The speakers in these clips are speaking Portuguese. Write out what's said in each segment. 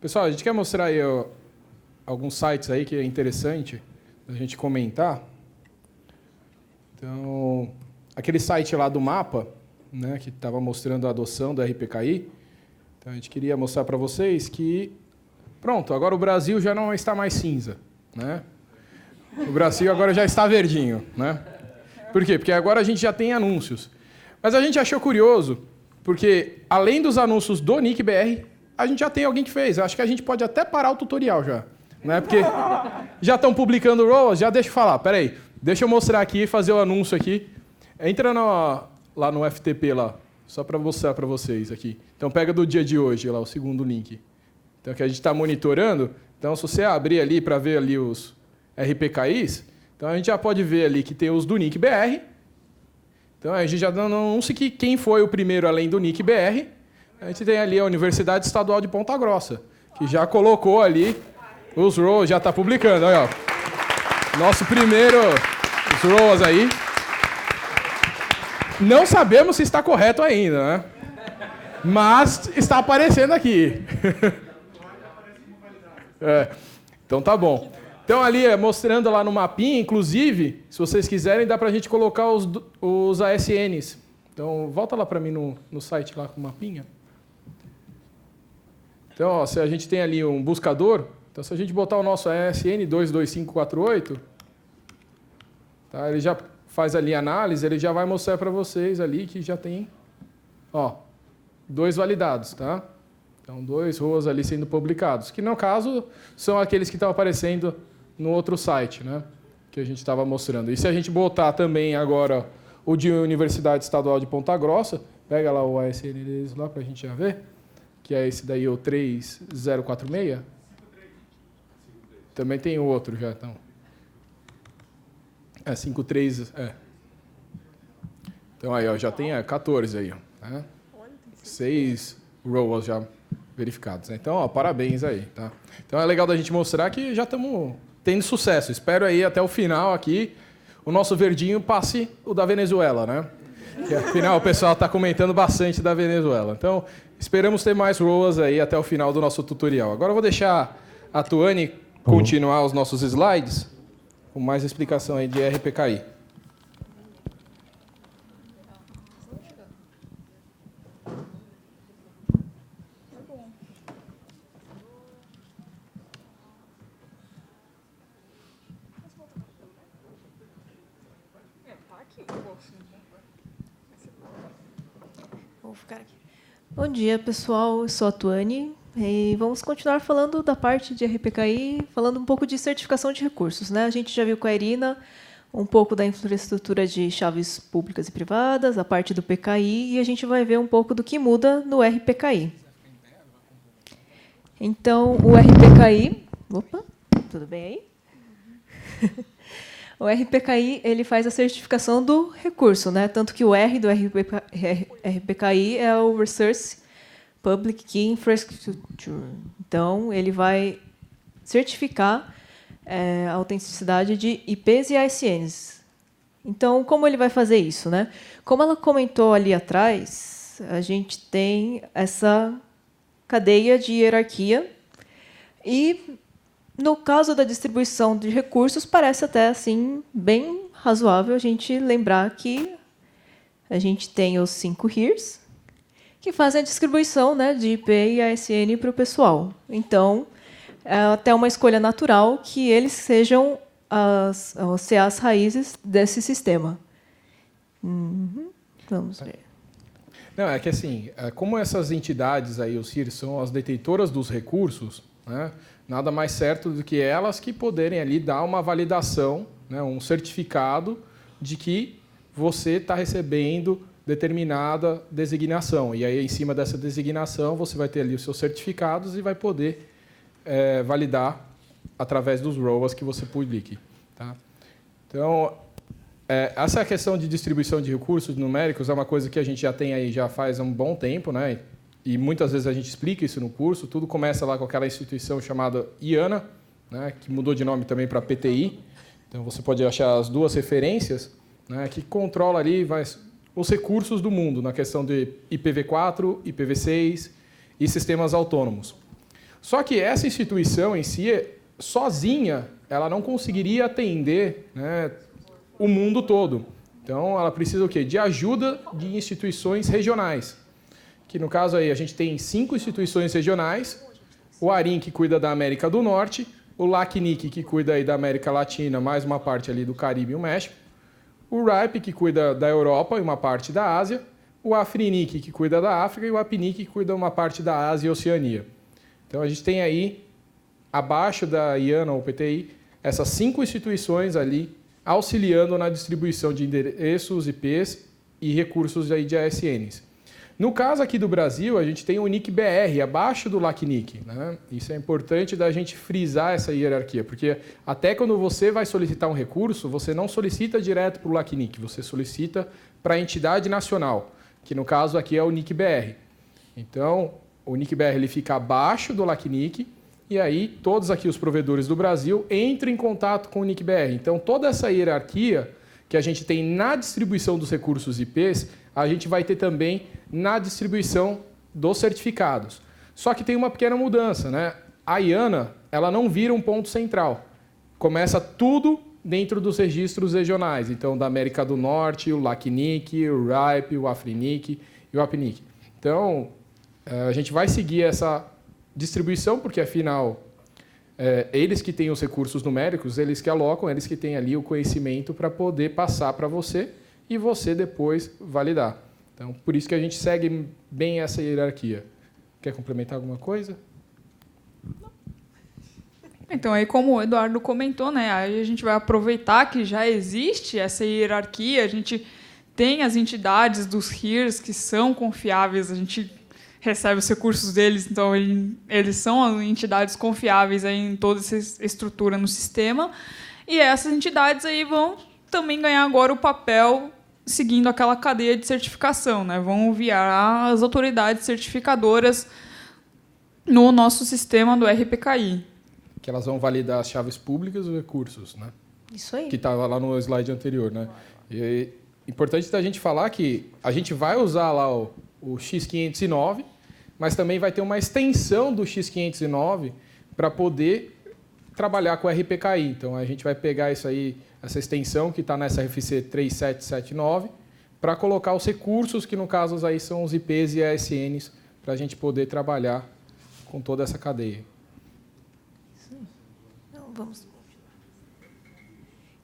Pessoal, a gente quer mostrar aí alguns sites aí que é interessante a gente comentar. Então, aquele site lá do mapa, né, que estava mostrando a adoção do RPKI, então a gente queria mostrar para vocês que, pronto, agora o Brasil já não está mais cinza, né? O Brasil agora já está verdinho, né? Por quê? Porque agora a gente já tem anúncios. Mas a gente achou curioso, porque além dos anúncios do NIC-BR, a gente já tem alguém que fez. Eu acho que a gente pode até parar o tutorial já, né? Porque já estão publicando ROAS, já deixa eu falar, peraí, deixa eu mostrar aqui, fazer o anúncio aqui. Entra lá no FTP, lá, só para mostrar para vocês aqui. Então, pega do dia de hoje, lá, o segundo link. Então, que a gente está monitorando. Então, se você abrir ali para ver ali os RPKIs, então a gente já pode ver ali que tem os do NIC-BR. Então, a gente já não sei quem foi o primeiro além do NIC-BR. A gente tem ali a Universidade Estadual de Ponta Grossa, que já colocou ali os ROAS, já está publicando. Olha, ó. Nosso primeiro, os ROAS aí. Não sabemos se está correto ainda, né? Mas está aparecendo aqui. Então tá bom. Então ali, mostrando lá no mapinha, inclusive, se vocês quiserem, dá para a gente colocar os ASNs. Então, volta lá para mim no site lá com o mapinha. Então, ó, se a gente tem ali um buscador, então se a gente botar o nosso ASN 22548, tá, ele já faz ali a análise, ele já vai mostrar para vocês ali que já tem, ó, 2 validados, tá? Então, 2 ROAS ali sendo publicados, que no caso são aqueles que estão aparecendo no outro site, né? Que a gente estava mostrando. E se a gente botar também agora o de Universidade Estadual de Ponta Grossa, pega lá o ASN deles lá para a gente já ver, que é esse daí, o 3046. Também tem outro já, então. 53, Então aí, ó, já tem 14 aí, ó, né? 6 ROAS já verificados, né? Então, ó, parabéns aí, tá? Então é legal da gente mostrar que já estamos tendo sucesso. Espero aí até o final aqui o nosso verdinho passe o da Venezuela, né? Que afinal o pessoal está comentando bastante da Venezuela. Então, esperamos ter mais ROAS aí até o final do nosso tutorial. Agora eu vou deixar a Tuane continuar os nossos slides com mais explicação aí de RPKI. Vou ficar aqui. Bom dia, pessoal. Eu sou a Tuane e vamos continuar falando da parte de RPKI, falando um pouco de certificação de recursos, né? A gente já viu com a Irina um pouco da infraestrutura de chaves públicas e privadas, a parte do PKI, e a gente vai ver um pouco do que muda no RPKI. Então, o RPKI... Opa, tudo bem aí? O RPKI ele faz a certificação do recurso, né? Tanto que o R do RPKI é o Resource Public Key Infrastructure. Então, ele vai certificar a autenticidade de IPs e ASNs. Então, como ele vai fazer isso, né? Como ela comentou ali atrás, a gente tem essa cadeia de hierarquia e no caso da distribuição de recursos, parece até assim bem razoável a gente lembrar que a gente tem os 5 HEREs, que fazem a distribuição, né, de IP e ASN para o pessoal. Então, é até uma escolha natural que eles sejam as CAs raízes desse sistema. Vamos ver. Não, é que assim, como essas entidades aí, os HEREs, são as detentoras dos recursos, né, nada mais certo do que elas que poderem ali dar uma validação, né, um certificado de que você está recebendo determinada designação. E aí, em cima dessa designação, você vai ter ali os seus certificados e vai poder validar através dos ROAS que você publique. Tá? Então, essa questão de distribuição de recursos numéricos é uma coisa que a gente já tem aí já faz um bom tempo, né? E muitas vezes a gente explica isso no curso. Tudo começa lá com aquela instituição chamada IANA, né, que mudou de nome também para PTI. Então, você pode achar as 2 referências, né, que controla ali os recursos do mundo na questão de IPv4, IPv6 e sistemas autônomos. Só que essa instituição em si, sozinha, ela não conseguiria atender, né, o mundo todo. Então, ela precisa o quê? De ajuda de instituições regionais. Que no caso aí a gente tem 5 instituições regionais, o ARIM, que cuida da América do Norte, o LACNIC, que cuida aí da América Latina, mais uma parte ali do Caribe e o México, o RIPE, que cuida da Europa e uma parte da Ásia, o AFRINIC, que cuida da África, e o APNIC, que cuida uma parte da Ásia e Oceania. Então, a gente tem aí, abaixo da IANA ou PTI, essas 5 instituições ali auxiliando na distribuição de endereços, IPs e recursos aí de ASNs. No caso aqui do Brasil, a gente tem o NIC-BR, abaixo do LACNIC. Né? Isso é importante da gente frisar essa hierarquia, porque até quando você vai solicitar um recurso, você não solicita direto para o LACNIC, você solicita para a entidade nacional, que no caso aqui é o NIC-BR. Então, o NIC-BR ele fica abaixo do LACNIC, e aí todos aqui os provedores do Brasil entram em contato com o NIC-BR. Então, toda essa hierarquia que a gente tem na distribuição dos recursos IPs, a gente vai ter também na distribuição dos certificados. Só que tem uma pequena mudança, né? A IANA, ela não vira um ponto central. Começa tudo dentro dos registros regionais. Então, da América do Norte, o LACNIC, o RIPE, o AFRINIC e o APNIC. Então, a gente vai seguir essa distribuição, porque, afinal, eles que têm os recursos numéricos, eles que alocam, eles que têm ali o conhecimento para poder passar para você e você depois validar. Então, por isso que a gente segue bem essa hierarquia. Quer complementar alguma coisa? Então, aí como o Eduardo comentou, né, aí a gente vai aproveitar que já existe essa hierarquia, a gente tem as entidades dos RIRs que são confiáveis, a gente recebe os recursos deles, então eles são entidades confiáveis aí em toda essa estrutura no sistema, e essas entidades aí vão também ganhar agora o papel seguindo aquela cadeia de certificação, né? Vão virar as autoridades certificadoras no nosso sistema do RPKI. Que elas vão validar as chaves públicas e os recursos, né? Isso aí. Que estava lá no slide anterior, né? E é importante da gente falar que a gente vai usar lá o X509, mas também vai ter uma extensão do X509 para poder trabalhar com o RPKI. Então, a gente vai pegar isso aí, essa extensão que está nessa RFC 3779, para colocar os recursos, que no caso aí são os IPs e ASNs, para a gente poder trabalhar com toda essa cadeia. Então, vamos.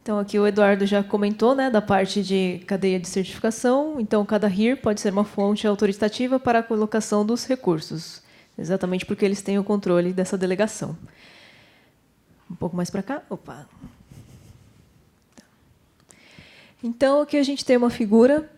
Então, aqui o Eduardo já comentou, né, da parte de cadeia de certificação. Então, cada RIR pode ser uma fonte autoritativa para a colocação dos recursos, exatamente porque eles têm o controle dessa delegação. Um pouco mais para cá. Opa. Então, aqui a gente tem uma figura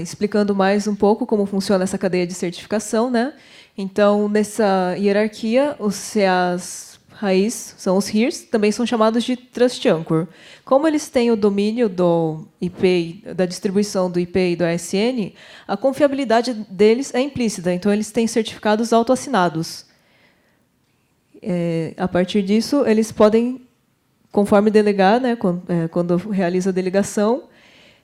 explicando mais um pouco como funciona essa cadeia de certificação, né? Então, nessa hierarquia, os CAs raiz são os RIRs, também são chamados de Trust Anchor. Como eles têm o domínio do IP, da distribuição do IP e do ASN, a confiabilidade deles é implícita, então eles têm certificados autoassinados. A partir disso, eles podem, conforme delegar, né, quando realiza a delegação,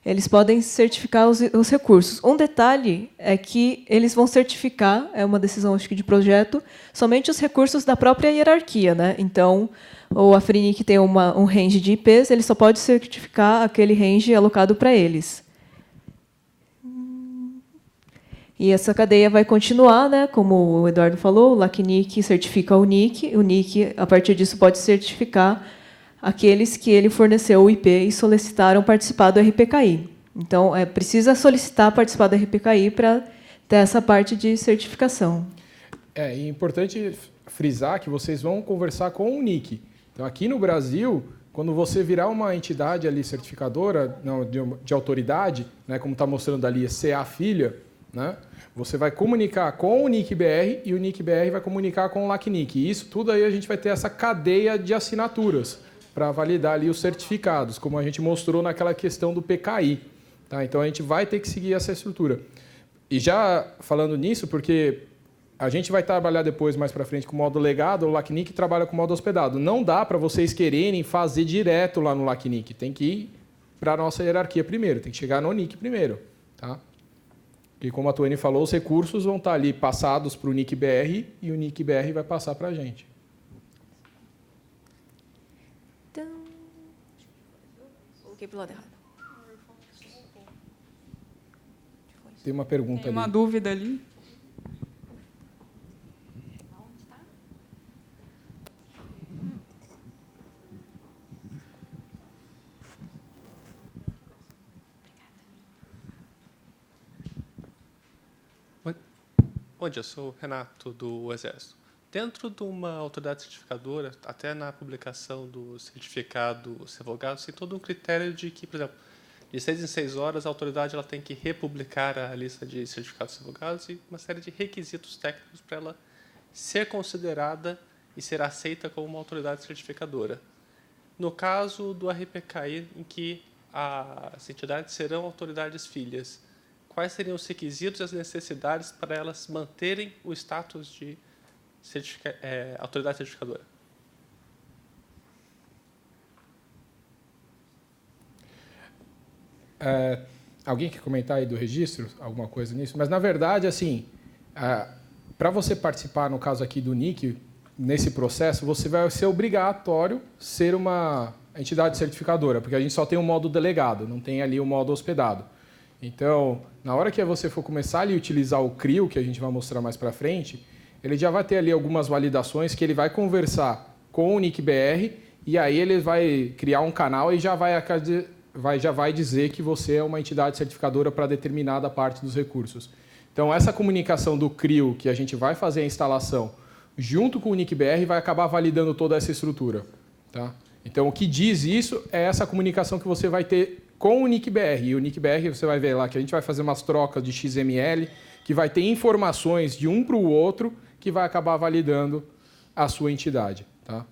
eles podem certificar os recursos. Um detalhe é que eles vão certificar, é uma decisão acho que de projeto, somente os recursos da própria hierarquia, né? Então, o AFRINIC tem um range de IPs, ele só pode certificar aquele range alocado para eles. E essa cadeia vai continuar, né? Como o Eduardo falou, o LACNIC certifica o NIC, a partir disso pode certificar aqueles que ele forneceu o IP e solicitaram participar do RPKI. Então, precisa solicitar participar do RPKI para ter essa parte de certificação. É importante frisar que vocês vão conversar com o NIC. Então, aqui no Brasil, quando você virar uma entidade ali certificadora, não, de autoridade, né, como está mostrando ali, CA filha, né, você vai comunicar com o NIC-BR e o NIC-BR vai comunicar com o LACNIC. E isso tudo aí a gente vai ter essa cadeia de assinaturas para validar ali os certificados, como a gente mostrou naquela questão do PKI. Tá? Então, a gente vai ter que seguir essa estrutura. E já falando nisso, porque a gente vai trabalhar depois, mais para frente, com o modo legado, o LACNIC trabalha com o modo hospedado. Não dá para vocês quererem fazer direto lá no LACNIC. Tem que ir para a nossa hierarquia primeiro, tem que chegar no NIC primeiro. Tá? Porque, como a Tuane falou, os recursos vão estar ali passados para o NIC-BR e o NIC-BR vai passar para a gente. Então, coloquei para o lado errado. Tem uma pergunta Tem uma ali. dúvida ali. Bom dia, eu sou o Renato, do Exército. Dentro de uma autoridade certificadora, até na publicação do certificado revogado, tem todo um critério de que, por exemplo, de 6 em 6 horas, a autoridade ela tem que republicar a lista de certificados revogados e uma série de requisitos técnicos para ela ser considerada e ser aceita como uma autoridade certificadora. No caso do RPKI, em que as entidades serão autoridades filhas, quais seriam os requisitos e as necessidades para elas manterem o status de autoridade certificadora? Alguém quer comentar aí do registro? Alguma coisa nisso? Mas, na verdade, assim, para você participar, no caso aqui do NIC, nesse processo, você vai ser obrigatório ser uma entidade certificadora, porque a gente só tem um modo delegado, não tem ali o modo hospedado. Então, na hora que você for começar ali a utilizar o CRIO, que a gente vai mostrar mais para frente, ele já vai ter ali algumas validações que ele vai conversar com o NIC-BR e aí ele vai criar um canal e já vai dizer que você é uma entidade certificadora para determinada parte dos recursos. Então, essa comunicação do CRIO, que a gente vai fazer a instalação junto com o NIC-BR, vai acabar validando toda essa estrutura. Tá? Então, o que diz isso é essa comunicação que você vai ter com o NIC-BR. E o NIC-BR, você vai ver lá que a gente vai fazer umas trocas de XML, que vai ter informações de um para o outro, que vai acabar validando a sua entidade. Tá?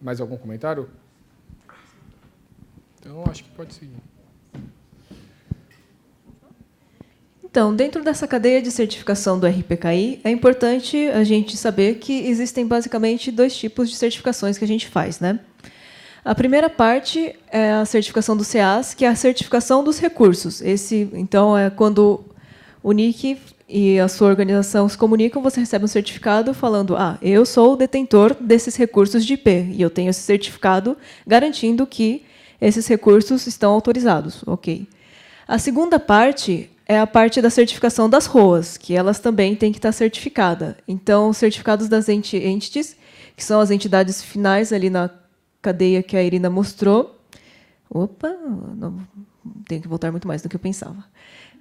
Mais algum comentário? Então, acho que pode seguir. Então, dentro dessa cadeia de certificação do RPKI, é importante a gente saber que existem basicamente 2 tipos de certificações que a gente faz, né? A primeira parte é a certificação do CEAS, que é a certificação dos recursos. Então, é quando o NIC e a sua organização se comunicam, você recebe um certificado falando: eu sou o detentor desses recursos de IP, e eu tenho esse certificado garantindo que esses recursos estão autorizados. Ok. A segunda parte é a parte da certificação das ROAs, que elas também têm que estar certificadas. Então, os certificados das entities, que são as entidades finais ali na cadeia que a Irina mostrou. Opa, não, tenho que voltar muito mais do que eu pensava.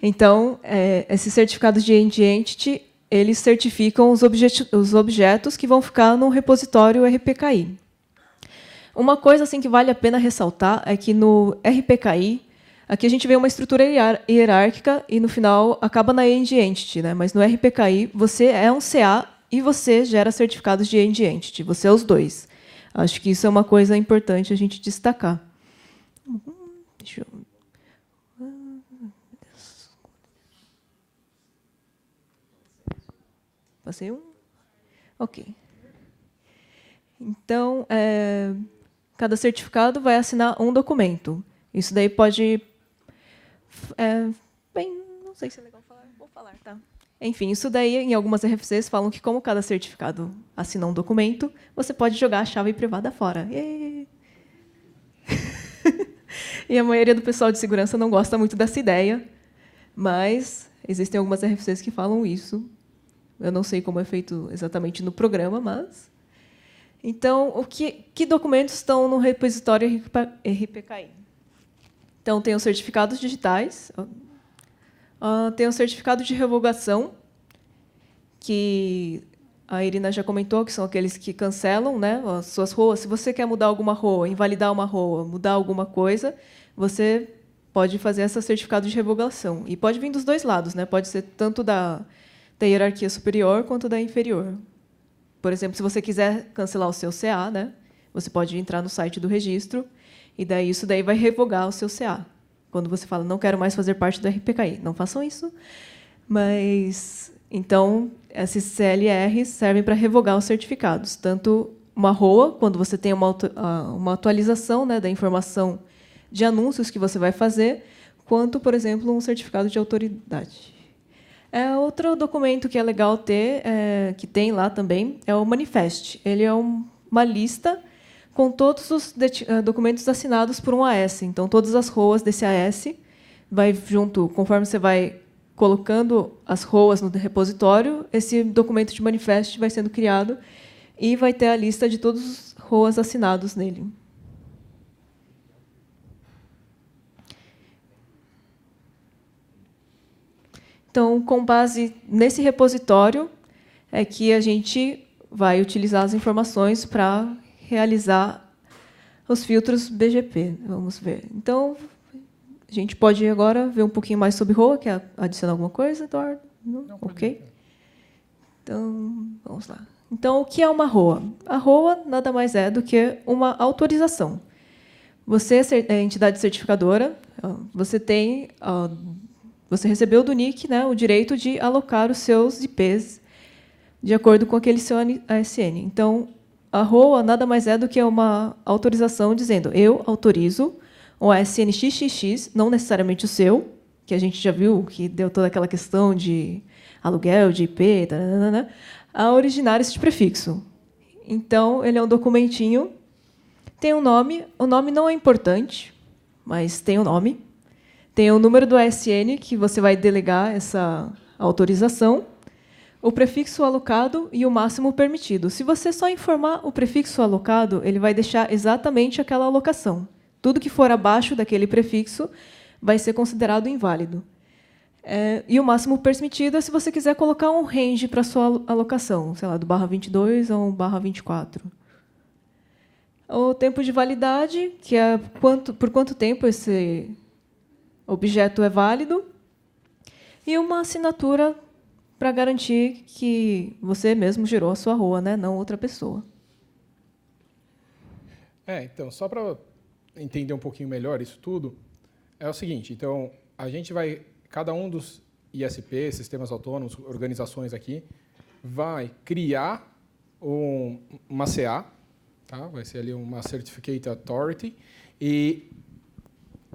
Então, esses certificados de entity, eles certificam os objetos que vão ficar no repositório RPKI. Uma coisa assim que vale a pena ressaltar é que no RPKI, aqui a gente vê uma estrutura hierárquica e, no final, acaba na End Entity, né? Mas no RPKI, você é um CA e você gera certificados de End Entity. Você é os dois. Acho que isso é uma coisa importante a gente destacar. Deixa eu... Passei um? Ok. Então, cada certificado vai assinar um documento. Isso daí pode... bem, não sei se é legal falar. Vou falar, tá? Enfim, isso daí, em algumas RFCs, falam que como cada certificado assina um documento, você pode jogar a chave privada fora. E a maioria do pessoal de segurança não gosta muito dessa ideia, mas existem algumas RFCs que falam isso. Eu não sei como é feito exatamente no programa, mas... Então, que documentos estão no repositório RPKI? Então, tem os certificados digitais, tem o certificado de revogação, que a Irina já comentou, que são aqueles que cancelam, né, as suas ROAs. Se você quer mudar alguma ROA, invalidar uma ROA, mudar alguma coisa, você pode fazer esse certificado de revogação. E pode vir dos dois lados, né? Pode ser tanto da hierarquia superior quanto da inferior. Por exemplo, se você quiser cancelar o seu CA, né, você pode entrar no site do registro, e daí isso daí vai revogar o seu CA. Quando você fala, não quero mais fazer parte do RPKI. Não façam isso. Mas, então, esses CLRs servem para revogar os certificados, tanto uma ROA, quando você tem uma atualização, né, da informação de anúncios que você vai fazer, quanto, por exemplo, um certificado de autoridade. Outro documento que é legal ter, que tem lá também, é o Manifest. Ele é uma lista com todos os documentos assinados por um AS. Então, todas as ROAs desse AS vai junto, conforme você vai colocando as ROAs no repositório, esse documento de manifest vai sendo criado e vai ter a lista de todos os ROAs assinados nele. Então, com base nesse repositório, é que a gente vai utilizar as informações para realizar os filtros BGP. Vamos ver. Então, a gente pode agora ver um pouquinho mais sobre ROA. Quer adicionar alguma coisa, Eduardo? Não? Ok. Então, vamos lá. Então, o que é uma ROA? A ROA nada mais é do que uma autorização. Você é entidade certificadora, você recebeu do NIC, né, o direito de alocar os seus IPs de acordo com aquele seu ASN. Então, a ROA nada mais é do que uma autorização dizendo: eu autorizo o ASN XXX, não necessariamente o seu, que a gente já viu que deu toda aquela questão de aluguel de IP, a originar esse prefixo. Então, ele é um documentinho, tem um nome, o nome não é importante, mas tem um nome, tem o número do ASN, que você vai delegar essa autorização, o prefixo alocado e o máximo permitido. Se você só informar o prefixo alocado, ele vai deixar exatamente aquela alocação. Tudo que for abaixo daquele prefixo vai ser considerado inválido. E o máximo permitido é se você quiser colocar um range para a sua alocação, sei lá, do /22 a um /24. O tempo de validade, que é por quanto tempo esse objeto é válido, e uma assinatura para garantir que você mesmo gerou a sua ROA, né, não outra pessoa. Então, só para entender um pouquinho melhor isso tudo, é o seguinte, então, a gente vai, cada um dos ISP, sistemas autônomos, organizações aqui, vai criar uma CA, tá? Vai ser ali uma Certificate Authority, e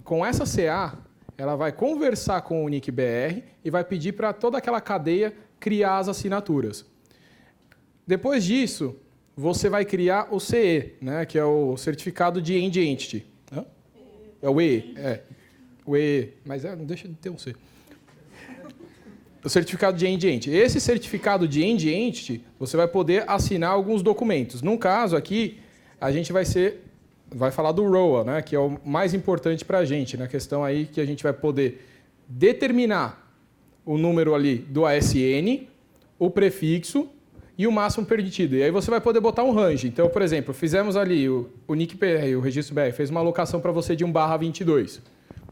com essa CA, ela vai conversar com o NIC-BR e vai pedir para toda aquela cadeia criar as assinaturas. Depois disso, você vai criar o CE, né, que é o Certificado de End Entity. É o EE, o EE, mas não deixa de ter um C. O certificado de End Entity. Esse certificado de End Entity, você vai poder assinar alguns documentos. Num caso aqui, a gente vai falar do ROA, né, que é o mais importante para a gente, na questão aí que a gente vai poder determinar o número ali do ASN, o prefixo e o máximo permitido. E aí você vai poder botar um range. Então, por exemplo, fizemos ali o NIC-BR, o registro BR, fez uma alocação para você de um /22.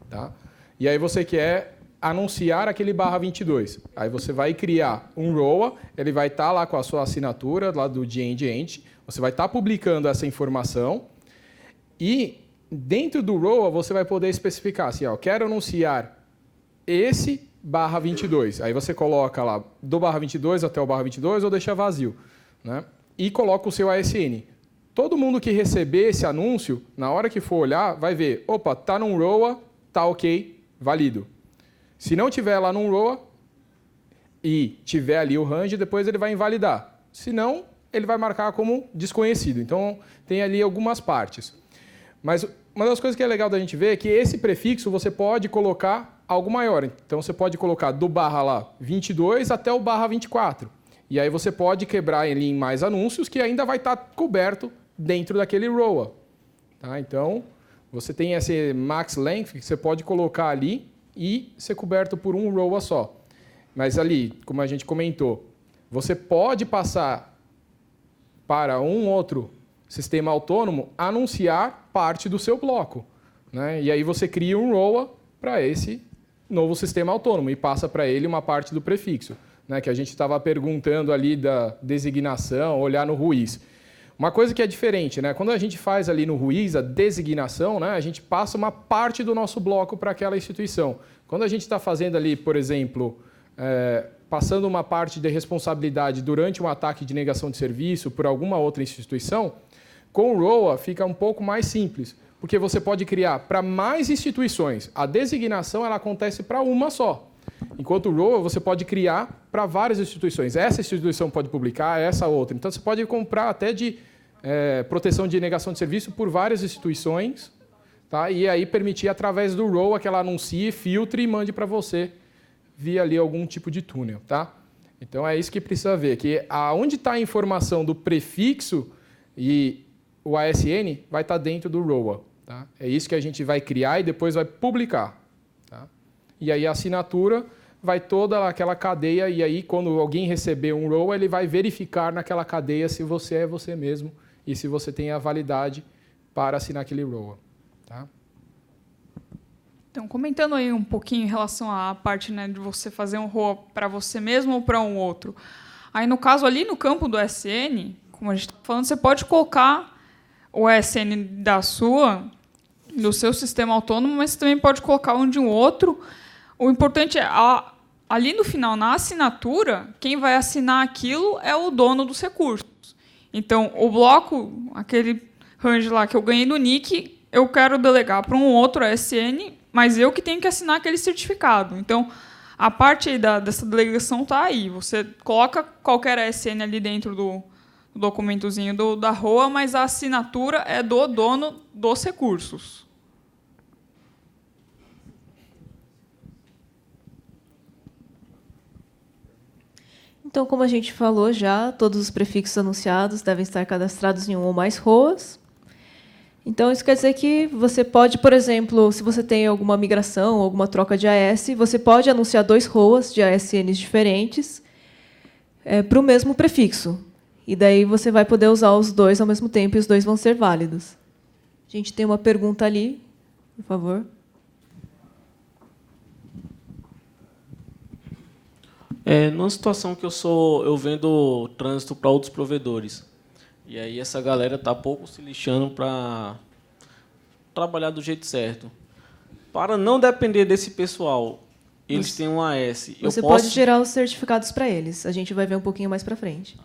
Tá? E aí você quer anunciar aquele /22. Aí você vai criar um ROA, ele vai estar lá com a sua assinatura, lá do End Entity, você vai estar publicando essa informação. E dentro do ROA você vai poder especificar assim, quero anunciar esse /22. Aí você coloca lá do /22 até o /22 ou deixa vazio, né? E coloca o seu ASN. Todo mundo que receber esse anúncio, na hora que for olhar, vai ver, opa, tá num ROA, tá ok, válido. Se não tiver lá num ROA e tiver ali o range, depois ele vai invalidar. Se não, ele vai marcar como desconhecido. Então, tem ali algumas partes. Mas uma das coisas que é legal da gente ver é que esse prefixo você pode colocar algo maior. Então, você pode colocar do /22 até o /24. E aí você pode quebrar ele em mais anúncios que ainda vai estar coberto dentro daquele ROA. Tá? Então, você tem esse max length que você pode colocar ali e ser coberto por um ROA só. Mas ali, como a gente comentou, você pode passar para um outro sistema autônomo anunciar parte do seu bloco, né? E aí você cria um ROA para esse novo sistema autônomo e passa para ele uma parte do prefixo, né? Que a gente estava perguntando ali da designação, olhar no RUIS. Uma coisa que é diferente, né? Quando a gente faz ali no RUIS a designação, né? A gente passa uma parte do nosso bloco para aquela instituição. Quando a gente está fazendo ali, por exemplo, passando uma parte de responsabilidade durante um ataque de negação de serviço por alguma outra instituição, com o ROA fica um pouco mais simples, porque você pode criar para mais instituições. A designação ela acontece para uma só. Enquanto o ROA você pode criar para várias instituições. Essa instituição pode publicar, essa outra. Então você pode comprar até de proteção de negação de serviço por várias instituições, tá? E aí permitir através do ROA que ela anuncie, filtre e mande para você via ali algum tipo de túnel, tá? Então é isso que precisa ver, que aonde está a informação do prefixo e o ASN vai estar dentro do ROA, tá? É isso que a gente vai criar e depois vai publicar, tá? E aí a assinatura vai toda aquela cadeia e aí quando alguém receber um ROA, ele vai verificar naquela cadeia se você é você mesmo e se você tem a validade para assinar aquele ROA, tá? Então, comentando aí um pouquinho em relação à parte, né, de você fazer um ROA para você mesmo ou para um outro. Aí, no caso, ali no campo do ASN, como a gente está falando, você pode colocar o ASN do seu sistema autônomo, mas você também pode colocar um de um outro. O importante é, ali no final, na assinatura, quem vai assinar aquilo é o dono dos recursos. Então, o bloco, aquele range lá que eu ganhei do NIC, eu quero delegar para um outro ASN, mas eu que tenho que assinar aquele certificado. Então, a parte aí dessa delegação está aí. Você coloca qualquer ASN ali dentro do documentozinho da ROA, mas a assinatura é do dono dos recursos. Então, como a gente falou já, todos os prefixos anunciados devem estar cadastrados em um ou mais ROAs. Então, isso quer dizer que você pode, por exemplo, se você tem alguma migração, alguma troca de AS, você pode anunciar 2 ROAs de ASNs diferentes para o mesmo prefixo. E daí você vai poder usar os 2 ao mesmo tempo e os 2 vão ser válidos. A gente tem uma pergunta ali, por favor. Numa situação que eu vendo trânsito para outros provedores, e aí essa galera está pouco se lixando para trabalhar do jeito certo. Para não depender desse pessoal, eles têm um AS. Você pode gerar os certificados para eles. A gente vai ver um pouquinho mais para frente.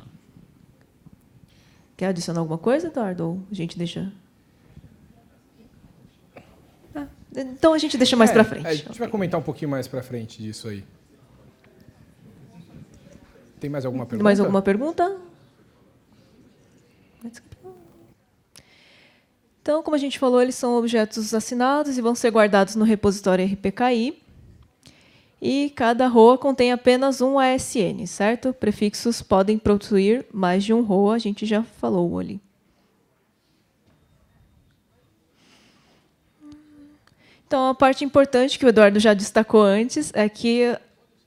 Quer adicionar alguma coisa, Eduardo? Ou a gente deixa... Então a gente deixa mais para frente. A gente vai comentar um pouquinho mais para frente disso aí. Tem mais alguma pergunta? Mais alguma pergunta? Então, como a gente falou, eles são objetos assinados e vão ser guardados no repositório RPKI. E cada ROA contém apenas um ASN, certo? Prefixos podem possuir mais de um ROA, a gente já falou ali. Então, a parte importante que o Eduardo já destacou antes é que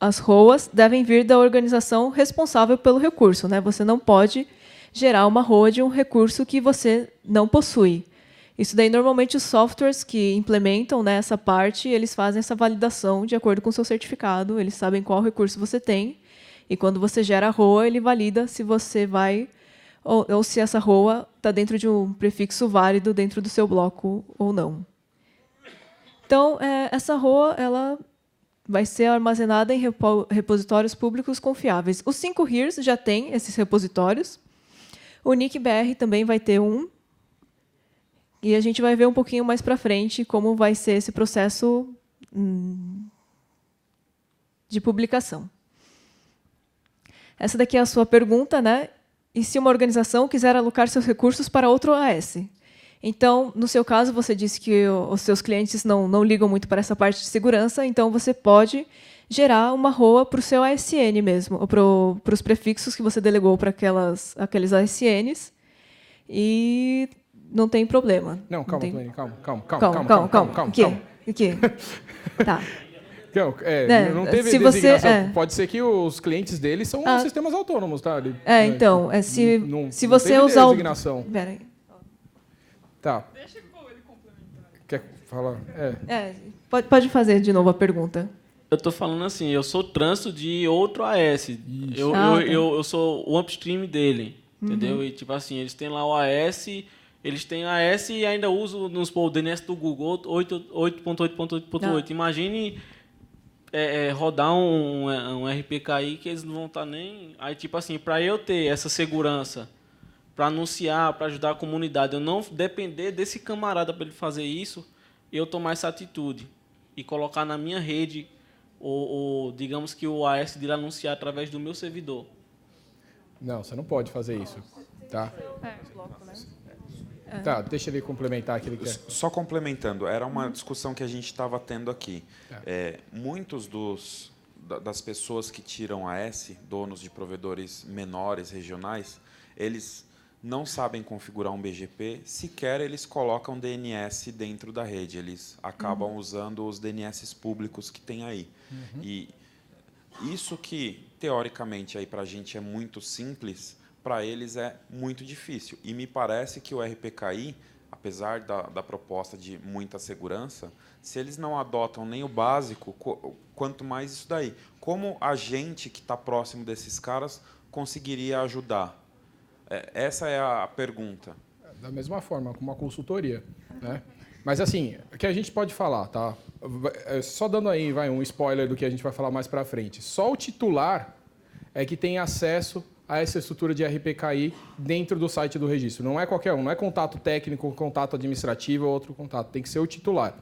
as ROAs devem vir da organização responsável pelo recurso, né? Você não pode gerar uma ROA de um recurso que você não possui. Isso daí, normalmente, os softwares que implementam, né, essa parte, eles fazem essa validação de acordo com o seu certificado, eles sabem qual recurso você tem, e quando você gera a ROA, ele valida se você vai, ou se essa ROA está dentro de um prefixo válido dentro do seu bloco ou não. Então, essa ROA ela vai ser armazenada em repositórios públicos confiáveis. Os 5 RIRs já têm esses repositórios. O NIC-BR também vai ter um. E a gente vai ver um pouquinho mais para frente como vai ser esse processo de publicação. Essa daqui é a sua pergunta, né? E se uma organização quiser alocar seus recursos para outro AS? Então, no seu caso, você disse que os seus clientes não ligam muito para essa parte de segurança, então você pode gerar uma ROA para o seu ASN mesmo, ou para os prefixos que você delegou para aqueles ASNs, e não tem problema. Não, calma, tem... Plane, calma. O quê? Tá. Não teve se designação. Pode ser que os clientes deles são sistemas autônomos, tá? Então, se não você teve usar designação. Pera aí. Tá. Deixa ele complementar. Quer falar? Pode fazer de novo a pergunta. Eu estou falando assim, eu sou trânsito de outro AS. Eu sou o upstream dele, entendeu? E tipo assim, eles têm lá o AS, eles têm AS e ainda usam o DNS do Google 8.8.8.8. Imagine rodar um RPKI que eles não vão estar nem... Aí, tipo assim, para eu ter essa segurança, para anunciar, para ajudar a comunidade, eu não depender desse camarada para ele fazer isso, eu tomar essa atitude e colocar na minha rede, ou digamos que o AS de anunciar através do meu servidor. Não, você não pode fazer isso. Tá? Tá, deixa ele complementar aquilo que quer. Só complementando, era uma discussão que a gente estava tendo aqui. Muitos das pessoas que tiram AS, donos de provedores menores, regionais, eles não sabem configurar um BGP, sequer eles colocam DNS dentro da rede, eles acabam usando os DNS públicos que tem aí. E isso que, teoricamente, para a gente é muito simples, para eles é muito difícil. E me parece que o RPKI, apesar da proposta de muita segurança, se eles não adotam nem o básico, quanto mais isso daí. Como a gente que está próximo desses caras conseguiria ajudar? Essa é a pergunta. Da mesma forma, com uma consultoria, né? Mas assim, o que a gente pode falar, tá? Só dando aí um spoiler do que a gente vai falar mais para frente. Só o titular é que tem acesso a essa estrutura de RPKI dentro do site do registro. Não é qualquer um, não é contato técnico, contato administrativo ou outro contato. Tem que ser o titular,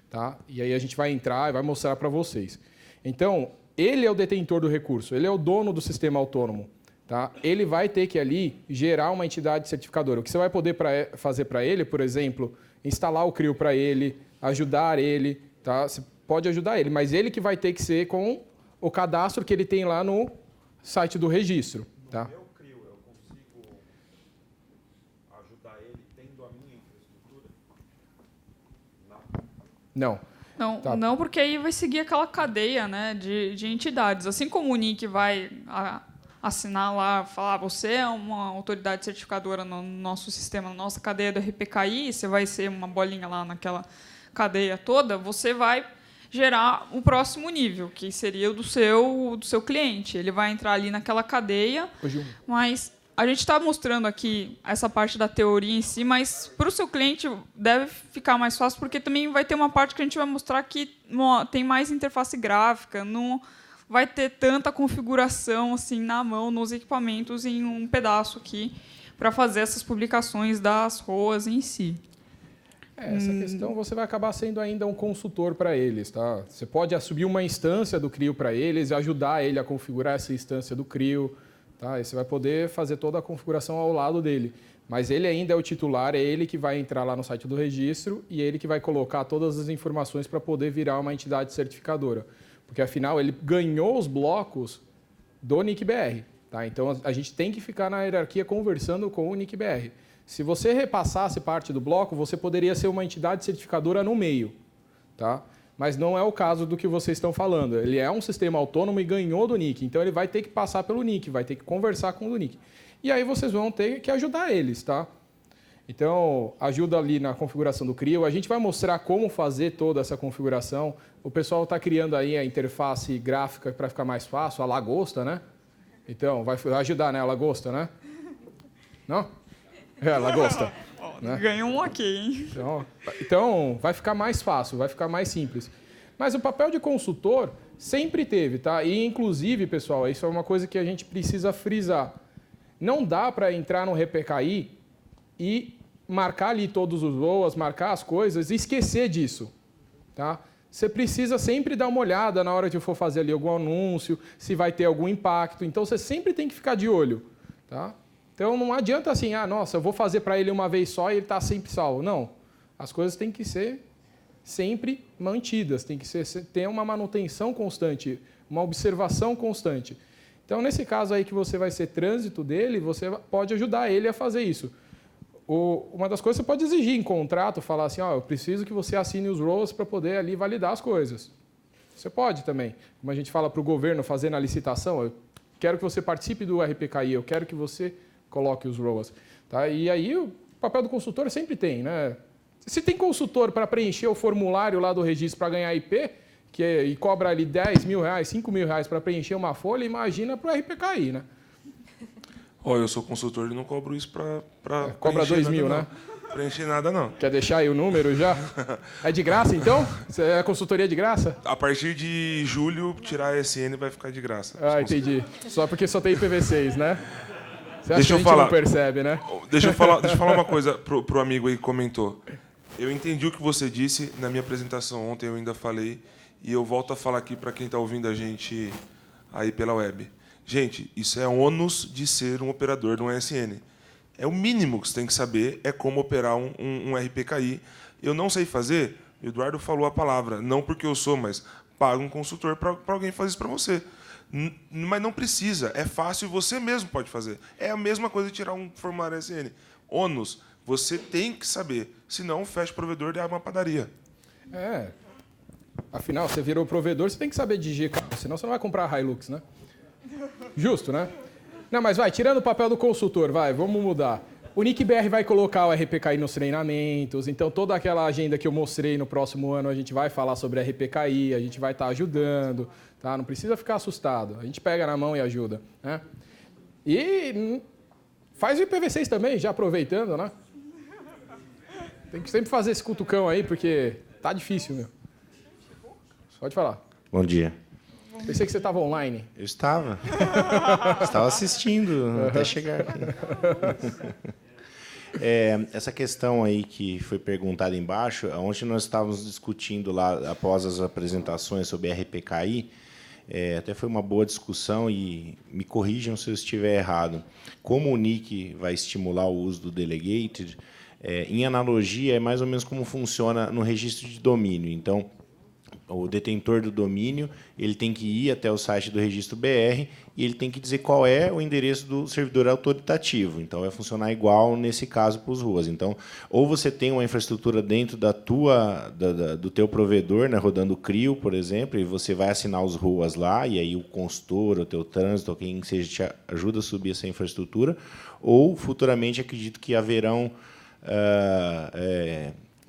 tá? E aí a gente vai entrar e vai mostrar para vocês. Então, ele é o detentor do recurso, ele é o dono do sistema autônomo. Tá? Ele vai ter que ali gerar uma entidade certificadora. O que você vai poder fazer para ele, por exemplo, instalar o CRIO para ele, ajudar ele, tá? Você pode ajudar ele, mas ele que vai ter que ser com o cadastro que ele tem lá no site do registro. Tá? No meu CRIO, eu consigo ajudar ele tendo a minha infraestrutura? Não. Não, Tá. não, porque aí vai seguir aquela cadeia, né, de entidades. Assim como o NIC vai assinar lá, falar, você é uma autoridade certificadora no nosso sistema, na nossa cadeia do RPKI, você vai ser uma bolinha lá naquela cadeia toda, você vai gerar o próximo nível, que seria o do seu cliente. Ele vai entrar ali naquela cadeia, mas a gente está mostrando aqui essa parte da teoria em si, mas para o seu cliente deve ficar mais fácil, porque também vai ter uma parte que a gente vai mostrar que tem mais interface gráfica, não vai ter tanta configuração assim na mão nos equipamentos em um pedaço aqui para fazer essas publicações das ROAs em si. Essa questão você vai acabar sendo ainda um consultor para eles. Tá? Você pode assumir uma instância do CRIO para eles e ajudar ele a configurar essa instância do CRIO. Tá? E você vai poder fazer toda a configuração ao lado dele. Mas ele ainda é o titular, é ele que vai entrar lá no site do registro e ele que vai colocar todas as informações para poder virar uma entidade certificadora. Porque, afinal, ele ganhou os blocos do NIC-BR. Tá? Então, a gente tem que ficar na hierarquia conversando com o NIC-BR. Se você repassasse parte do bloco, você poderia ser uma entidade certificadora no meio. Tá? Mas não é o caso do que vocês estão falando. Ele é um sistema autônomo e ganhou do NIC. Então, ele vai ter que passar pelo NIC, vai ter que conversar com o NIC. E aí vocês vão ter que ajudar eles. Tá? Então, ajuda ali na configuração do CRIO. A gente vai mostrar como fazer toda essa configuração. O pessoal está criando aí a interface gráfica para ficar mais fácil, a lagosta, né? Então, vai ajudar, né? A lagosta, né? Não? É, lagosta. Né? Ganhou um ok, hein? Então, vai ficar mais fácil, vai ficar mais simples. Mas o papel de consultor sempre teve, tá? E, inclusive, pessoal, isso é uma coisa que a gente precisa frisar. Não dá para entrar no RPKI e marcar ali todos os ROAs, marcar as coisas e esquecer disso. Tá? Você precisa sempre dar uma olhada na hora que for fazer ali algum anúncio, se vai ter algum impacto. Então, você sempre tem que ficar de olho. Tá? Então, não adianta assim, nossa, eu vou fazer para ele uma vez só e ele está sempre salvo. Não. As coisas têm que ser sempre mantidas, tem que ter uma manutenção constante, uma observação constante. Então, nesse caso aí que você vai ser trânsito dele, você pode ajudar ele a fazer isso. Uma das coisas que você pode exigir em contrato, falar assim, eu preciso que você assine os ROAs para poder ali validar as coisas. Você pode também. Como a gente fala para o governo fazer na licitação, eu quero que você participe do RPKI, eu quero que você coloque os ROAs. Tá? E aí o papel do consultor sempre tem. Né? Se tem consultor para preencher o formulário lá do registro para ganhar IP, e cobra ali R$10 mil, R$5 mil para preencher uma folha, imagina para o RPKI. Né? Ó, eu sou consultor e não cobro isso para Cobra 2.000, né? Preencher nada, não. Quer deixar aí o número já? É de graça, então? Você é consultoria de graça? A partir de julho, tirar a SN vai ficar de graça. Ah, entendi. Só porque só tem IPv6, né? Você acha Deixa que eu a gente falar. não percebe, né? Deixa eu falar uma coisa pro amigo aí que comentou. Eu entendi o que você disse na minha apresentação ontem, eu ainda falei, e eu volto a falar aqui para quem está ouvindo a gente aí pela web. Gente, isso é ônus de ser um operador de um ESN. É o mínimo que você tem que saber, é como operar um RPKI. Eu não sei fazer, o Eduardo falou a palavra, não porque eu sou, mas paga um consultor para alguém fazer isso para você. Mas não precisa, é fácil, você mesmo pode fazer. É a mesma coisa de tirar um formulário SN. Ônus, você tem que saber, senão fecha o provedor e abre uma padaria. É. Afinal, você virou provedor, você tem que saber dirigir carro, senão você não vai comprar a Hilux, né? Justo, né? Não, mas vai, tirando o papel do consultor, vamos mudar. O NIC-BR vai colocar o RPKI nos treinamentos, então toda aquela agenda que eu mostrei no próximo ano, a gente vai falar sobre RPKI, a gente vai estar ajudando, tá? Não precisa ficar assustado, a gente pega na mão e ajuda, né? E faz o IPv6 também, já aproveitando, né? Tem que sempre fazer esse cutucão aí, porque tá difícil, meu. Pode falar. Bom dia. Pensei que você estava online. Eu estava. Estava assistindo até chegar aqui. Essa questão aí que foi perguntada embaixo, onde nós estávamos discutindo lá após as apresentações sobre RPKI, até foi uma boa discussão e me corrijam se eu estiver errado. Como o NIC vai estimular o uso do Delegated, em analogia, é mais ou menos como funciona no registro de domínio. Então, o detentor do domínio ele tem que ir até o site do registro BR e ele tem que dizer qual é o endereço do servidor autoritativo. Então, vai funcionar igual nesse caso para os ruas. Então, ou você tem uma infraestrutura dentro do teu provedor, né, rodando o CRIO, por exemplo, e você vai assinar os ruas lá, e aí o consultor, o teu trânsito, ou quem seja te ajuda a subir essa infraestrutura, ou, futuramente, acredito que haverão...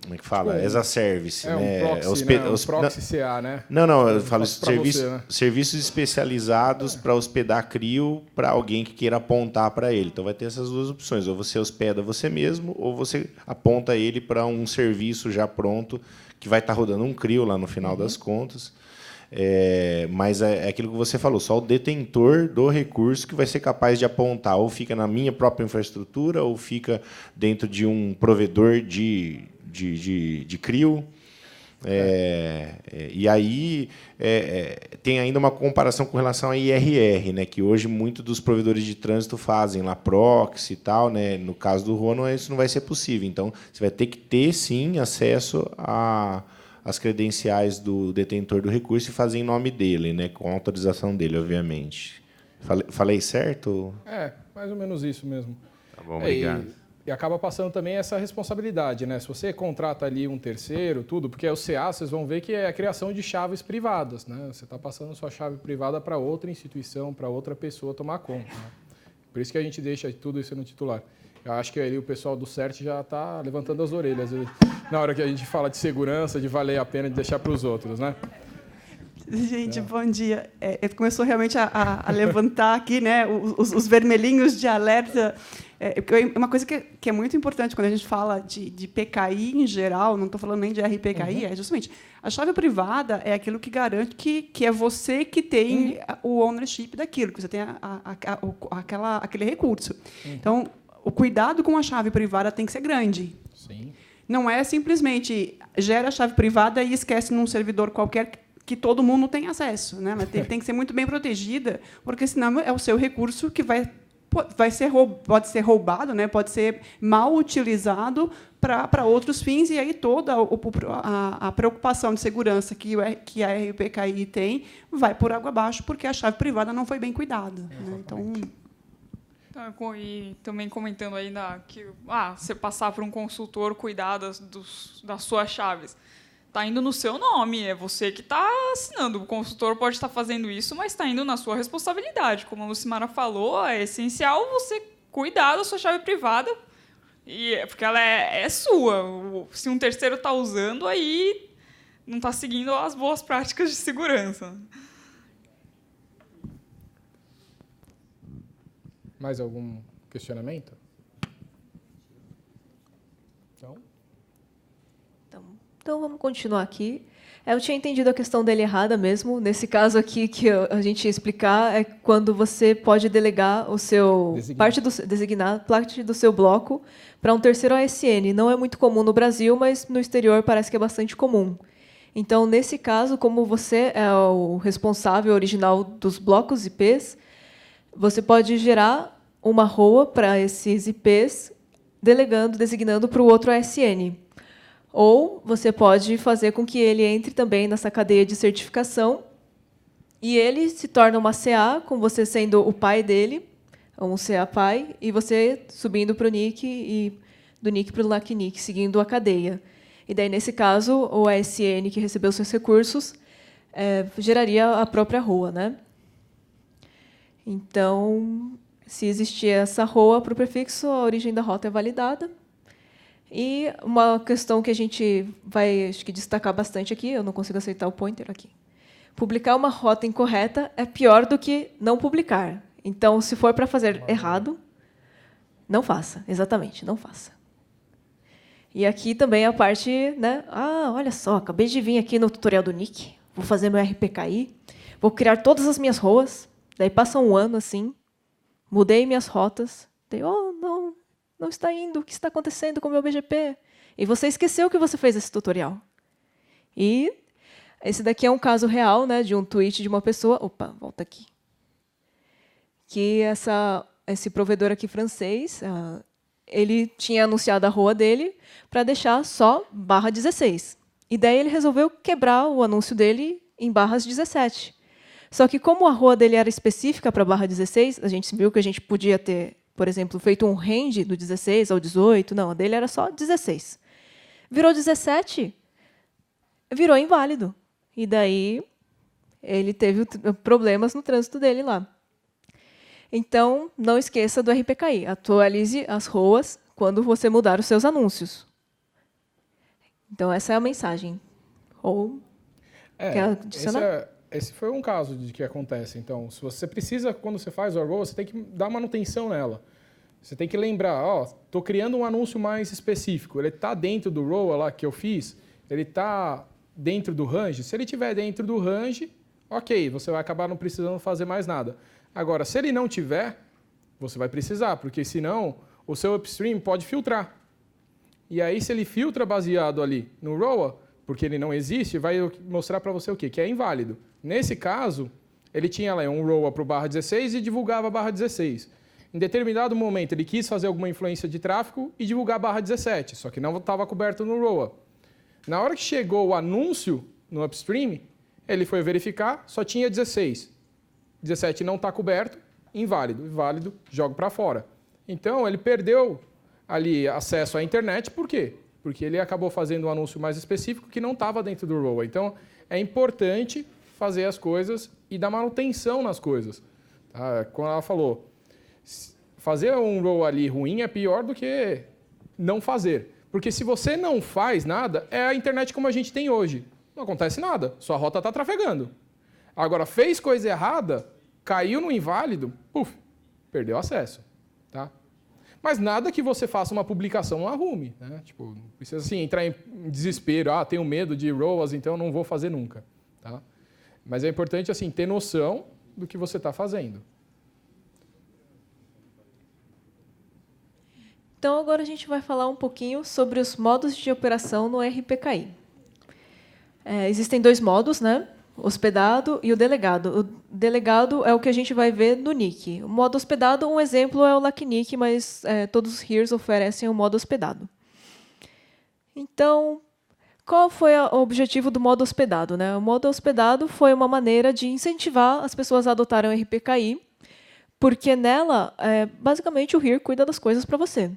como é que fala? Tipo, as a service. Um proxy, proxy CA, né? Não, eu falo você, né? serviços especializados para hospedar CRIO para alguém que queira apontar para ele. Então, vai ter essas duas opções. Ou você hospeda você mesmo, ou você aponta ele para um serviço já pronto, que vai estar rodando um CRIO lá no final das contas. Mas é aquilo que você falou, só o detentor do recurso que vai ser capaz de apontar, ou fica na minha própria infraestrutura, ou fica dentro de um provedor de CRIO. E aí tem ainda uma comparação com relação a IRR, né, que hoje muitos dos provedores de trânsito fazem lá proxy e tal, né, no caso do RONO isso não vai ser possível. Então, você vai ter que ter, sim, acesso às credenciais do detentor do recurso e fazer em nome dele, né, com a autorização dele, obviamente. Falei certo? Mais ou menos isso mesmo. Tá bom, obrigado. E acaba passando também essa responsabilidade, né? Se você contrata ali um terceiro, tudo, porque o CA, vocês vão ver que é a criação de chaves privadas, né? Você está passando sua chave privada para outra instituição, para outra pessoa tomar conta, né? Por isso que a gente deixa tudo isso no titular. Eu acho que ali o pessoal do CERT já está levantando as orelhas na hora que a gente fala de segurança, de valer a pena de deixar para os outros, né? Gente, bom dia. Começou realmente a levantar aqui, né, os vermelhinhos de alerta. Uma coisa que é muito importante quando a gente fala de PKI em geral, não estou falando nem de RPKI, é justamente a chave privada é aquilo que garante que é você que tem o ownership daquilo, que você tem aquele recurso. Então, o cuidado com a chave privada tem que ser grande. Sim. Não é simplesmente gera a chave privada e esquece num servidor qualquer que todo mundo tem acesso, né? Mas tem que ser muito bem protegida, porque senão é o seu recurso que pode ser roubado, né? Pode ser mal utilizado para outros fins, e aí toda a preocupação de segurança que a RPKI tem vai por água abaixo, porque a chave privada não foi bem cuidada, né? Então, e também comentando aí que você passar para um consultor cuidar das suas chaves. Está indo no seu nome, é você que está assinando. O consultor pode estar fazendo isso, mas está indo na sua responsabilidade. Como a Lucimara falou, é essencial você cuidar da sua chave privada, porque ela é sua. Se um terceiro está usando, aí não está seguindo as boas práticas de segurança. Mais algum questionamento? Então, vamos continuar aqui. Eu tinha entendido a questão dele errada mesmo. Nesse caso aqui que a gente ia explicar é quando você pode delegar o seu designar parte do seu bloco para um terceiro ASN. Não é muito comum no Brasil, mas no exterior parece que é bastante comum. Então, nesse caso, como você é o responsável original dos blocos IPs, você pode gerar uma ROA para esses IPs, designando para o outro ASN. Ou você pode fazer com que ele entre também nessa cadeia de certificação e ele se torna uma CA, com você sendo o pai dele, um CA pai, e você subindo para o NIC e do NIC para o LACNIC, seguindo a cadeia. E daí, nesse caso, o ASN que recebeu seus recursos geraria a própria ROA, né? Então, se existir essa ROA para o prefixo, a origem da rota é validada. E uma questão que a gente vai, acho que, destacar bastante aqui, eu não consigo aceitar o pointer aqui. Publicar uma rota incorreta é pior do que não publicar. Então, se for para fazer errado, não faça. Exatamente, não faça. E aqui também a parte, né? Olha só, acabei de vir aqui no tutorial do NIC, vou fazer meu RPKI, vou criar todas as minhas ROAs, daí passa um ano assim, mudei minhas rotas, daí, não está indo, o que está acontecendo com o meu BGP? E você esqueceu que você fez esse tutorial. E esse daqui é um caso real, né, de um tweet de uma pessoa... Opa, volta aqui. Que esse provedor aqui francês, ele tinha anunciado a ROA dele para deixar só /16. E daí ele resolveu quebrar o anúncio dele em /17. Só que como a ROA dele era específica para /16, a gente viu que a gente podia ter, por exemplo, feito um range do 16 ao 18. Não, a dele era só 16. Virou 17, virou inválido. E daí ele teve problemas no trânsito dele lá. Então, não esqueça do RPKI. Atualize as ROAs quando você mudar os seus anúncios. Então, essa é a mensagem. Ou quer adicionar? Esse foi um caso de que acontece. Então, se você precisa, quando você faz o ROA, você tem que dar manutenção nela. Você tem que lembrar, estou criando um anúncio mais específico. Ele está dentro do ROA lá que eu fiz? Ele está dentro do range? Se ele estiver dentro do range, ok, você vai acabar não precisando fazer mais nada. Agora, se ele não tiver, você vai precisar, porque senão o seu upstream pode filtrar. E aí, se ele filtra baseado ali no ROA, porque ele não existe, vai mostrar para você o quê? Que é inválido. Nesse caso, ele tinha lá um ROA para o /16 e divulgava /16. Em determinado momento, ele quis fazer alguma influência de tráfego e divulgar /17, só que não estava coberto no ROA. Na hora que chegou o anúncio no upstream, ele foi verificar, só tinha 16. 17 não está coberto, inválido. Inválido, jogo para fora. Então, ele perdeu ali acesso à internet, por quê? Porque ele acabou fazendo um anúncio mais específico que não estava dentro do ROA. Então, é importante fazer as coisas e dar manutenção nas coisas. Tá? Como ela falou, fazer um ROA ali ruim é pior do que não fazer. Porque se você não faz nada, é a internet como a gente tem hoje. Não acontece nada, sua rota está trafegando. Agora, fez coisa errada, caiu no inválido, perdeu acesso. Tá? Mas nada que você faça uma publicação não arrume. Né? Tipo, não precisa assim, entrar em desespero, tenho medo de ROAs, então não vou fazer nunca. Tá? Mas é importante assim, ter noção do que você está fazendo. Então, agora a gente vai falar um pouquinho sobre os modos de operação no RPKI. Existem dois modos, né? Hospedado e o delegado. O delegado é o que a gente vai ver no NIC. O modo hospedado, um exemplo é o LACNIC, mas todos os HEREs oferecem o modo hospedado. Então, qual foi o objetivo do modo hospedado? Né? O modo hospedado foi uma maneira de incentivar as pessoas a adotarem o RPKI, porque nela, basicamente, o HERE cuida das coisas para você.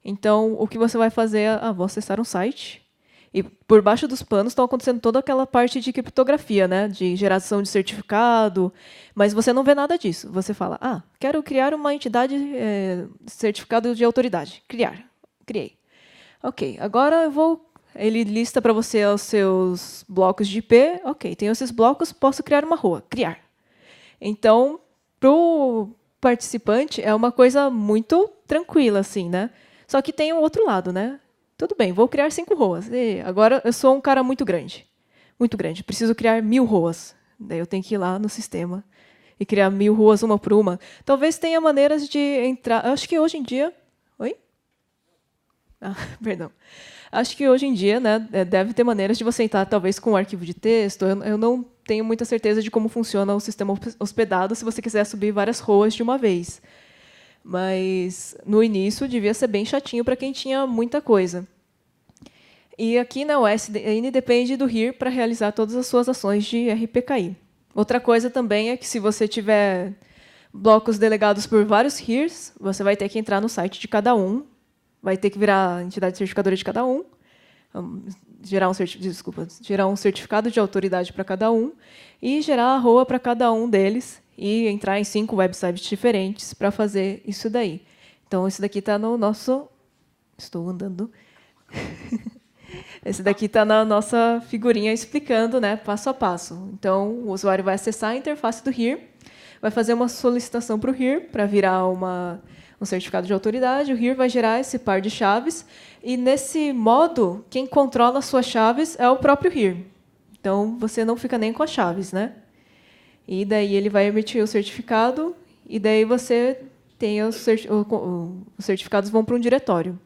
Então, o que você vai fazer é vou acessar um site. E por baixo dos panos estão acontecendo toda aquela parte de criptografia, né? De geração de certificado, mas você não vê nada disso. Você fala, quero criar uma entidade certificado de autoridade. Criei. Ok, agora eu vou... Ele lista para você os seus blocos de IP. Ok, tenho esses blocos, posso criar uma ROA. Criar. Então, participante é uma coisa muito tranquila, assim, né? Só que tem um outro lado, né? Tudo bem, vou criar 5 ROAs. E agora eu sou um cara muito grande. Muito grande. Preciso criar 1000 ROAs. Daí eu tenho que ir lá no sistema e criar 1000 ROAs uma por uma. Talvez tenha maneiras de entrar... Acho que hoje em dia... Oi? Perdão. Acho que hoje em dia, né, deve ter maneiras de você entrar, talvez, com um arquivo de texto. Eu não tenho muita certeza de como funciona o sistema hospedado se você quiser subir várias ROAs de uma vez. Mas, no início, devia ser bem chatinho para quem tinha muita coisa. E aqui na OSN depende do HERE para realizar todas as suas ações de RPKI. Outra coisa também é que, se você tiver blocos delegados por vários HEREs, você vai ter que entrar no site de cada um, vai ter que virar a entidade certificadora de cada um, gerar um certificado de autoridade para cada um e gerar a ROA para cada um deles e entrar em 5 websites diferentes para fazer isso daí. Então, esse daqui está no nosso... Estou andando. Esse daqui está na nossa figurinha explicando, né, passo a passo. Então, o usuário vai acessar a interface do HERE, vai fazer uma solicitação para o HERE para virar um certificado de autoridade. O HERE vai gerar esse par de chaves. E, nesse modo, quem controla as suas chaves é o próprio HERE. Então, você não fica nem com as chaves, né? E daí ele vai emitir o certificado, e daí você tem os certificados vão para um diretório.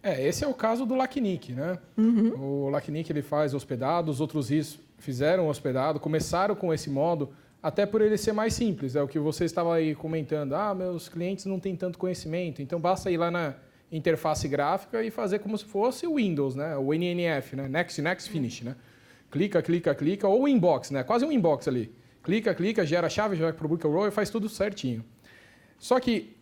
Esse é o caso do LACNIC, né? O LACNIC ele faz hospedado, os outros RIS fizeram hospedado, começaram com esse modo, até por ele ser mais simples. É o que você estava aí comentando. Meus clientes não têm tanto conhecimento, então basta ir lá na interface gráfica e fazer como se fosse o Windows, né? O NNF, né? Next, Next, Finish, né? Clica, clica, clica, ou o inbox, né? Quase um inbox ali. Clica, clica, gera a chave, já publica o role e faz tudo certinho. Só que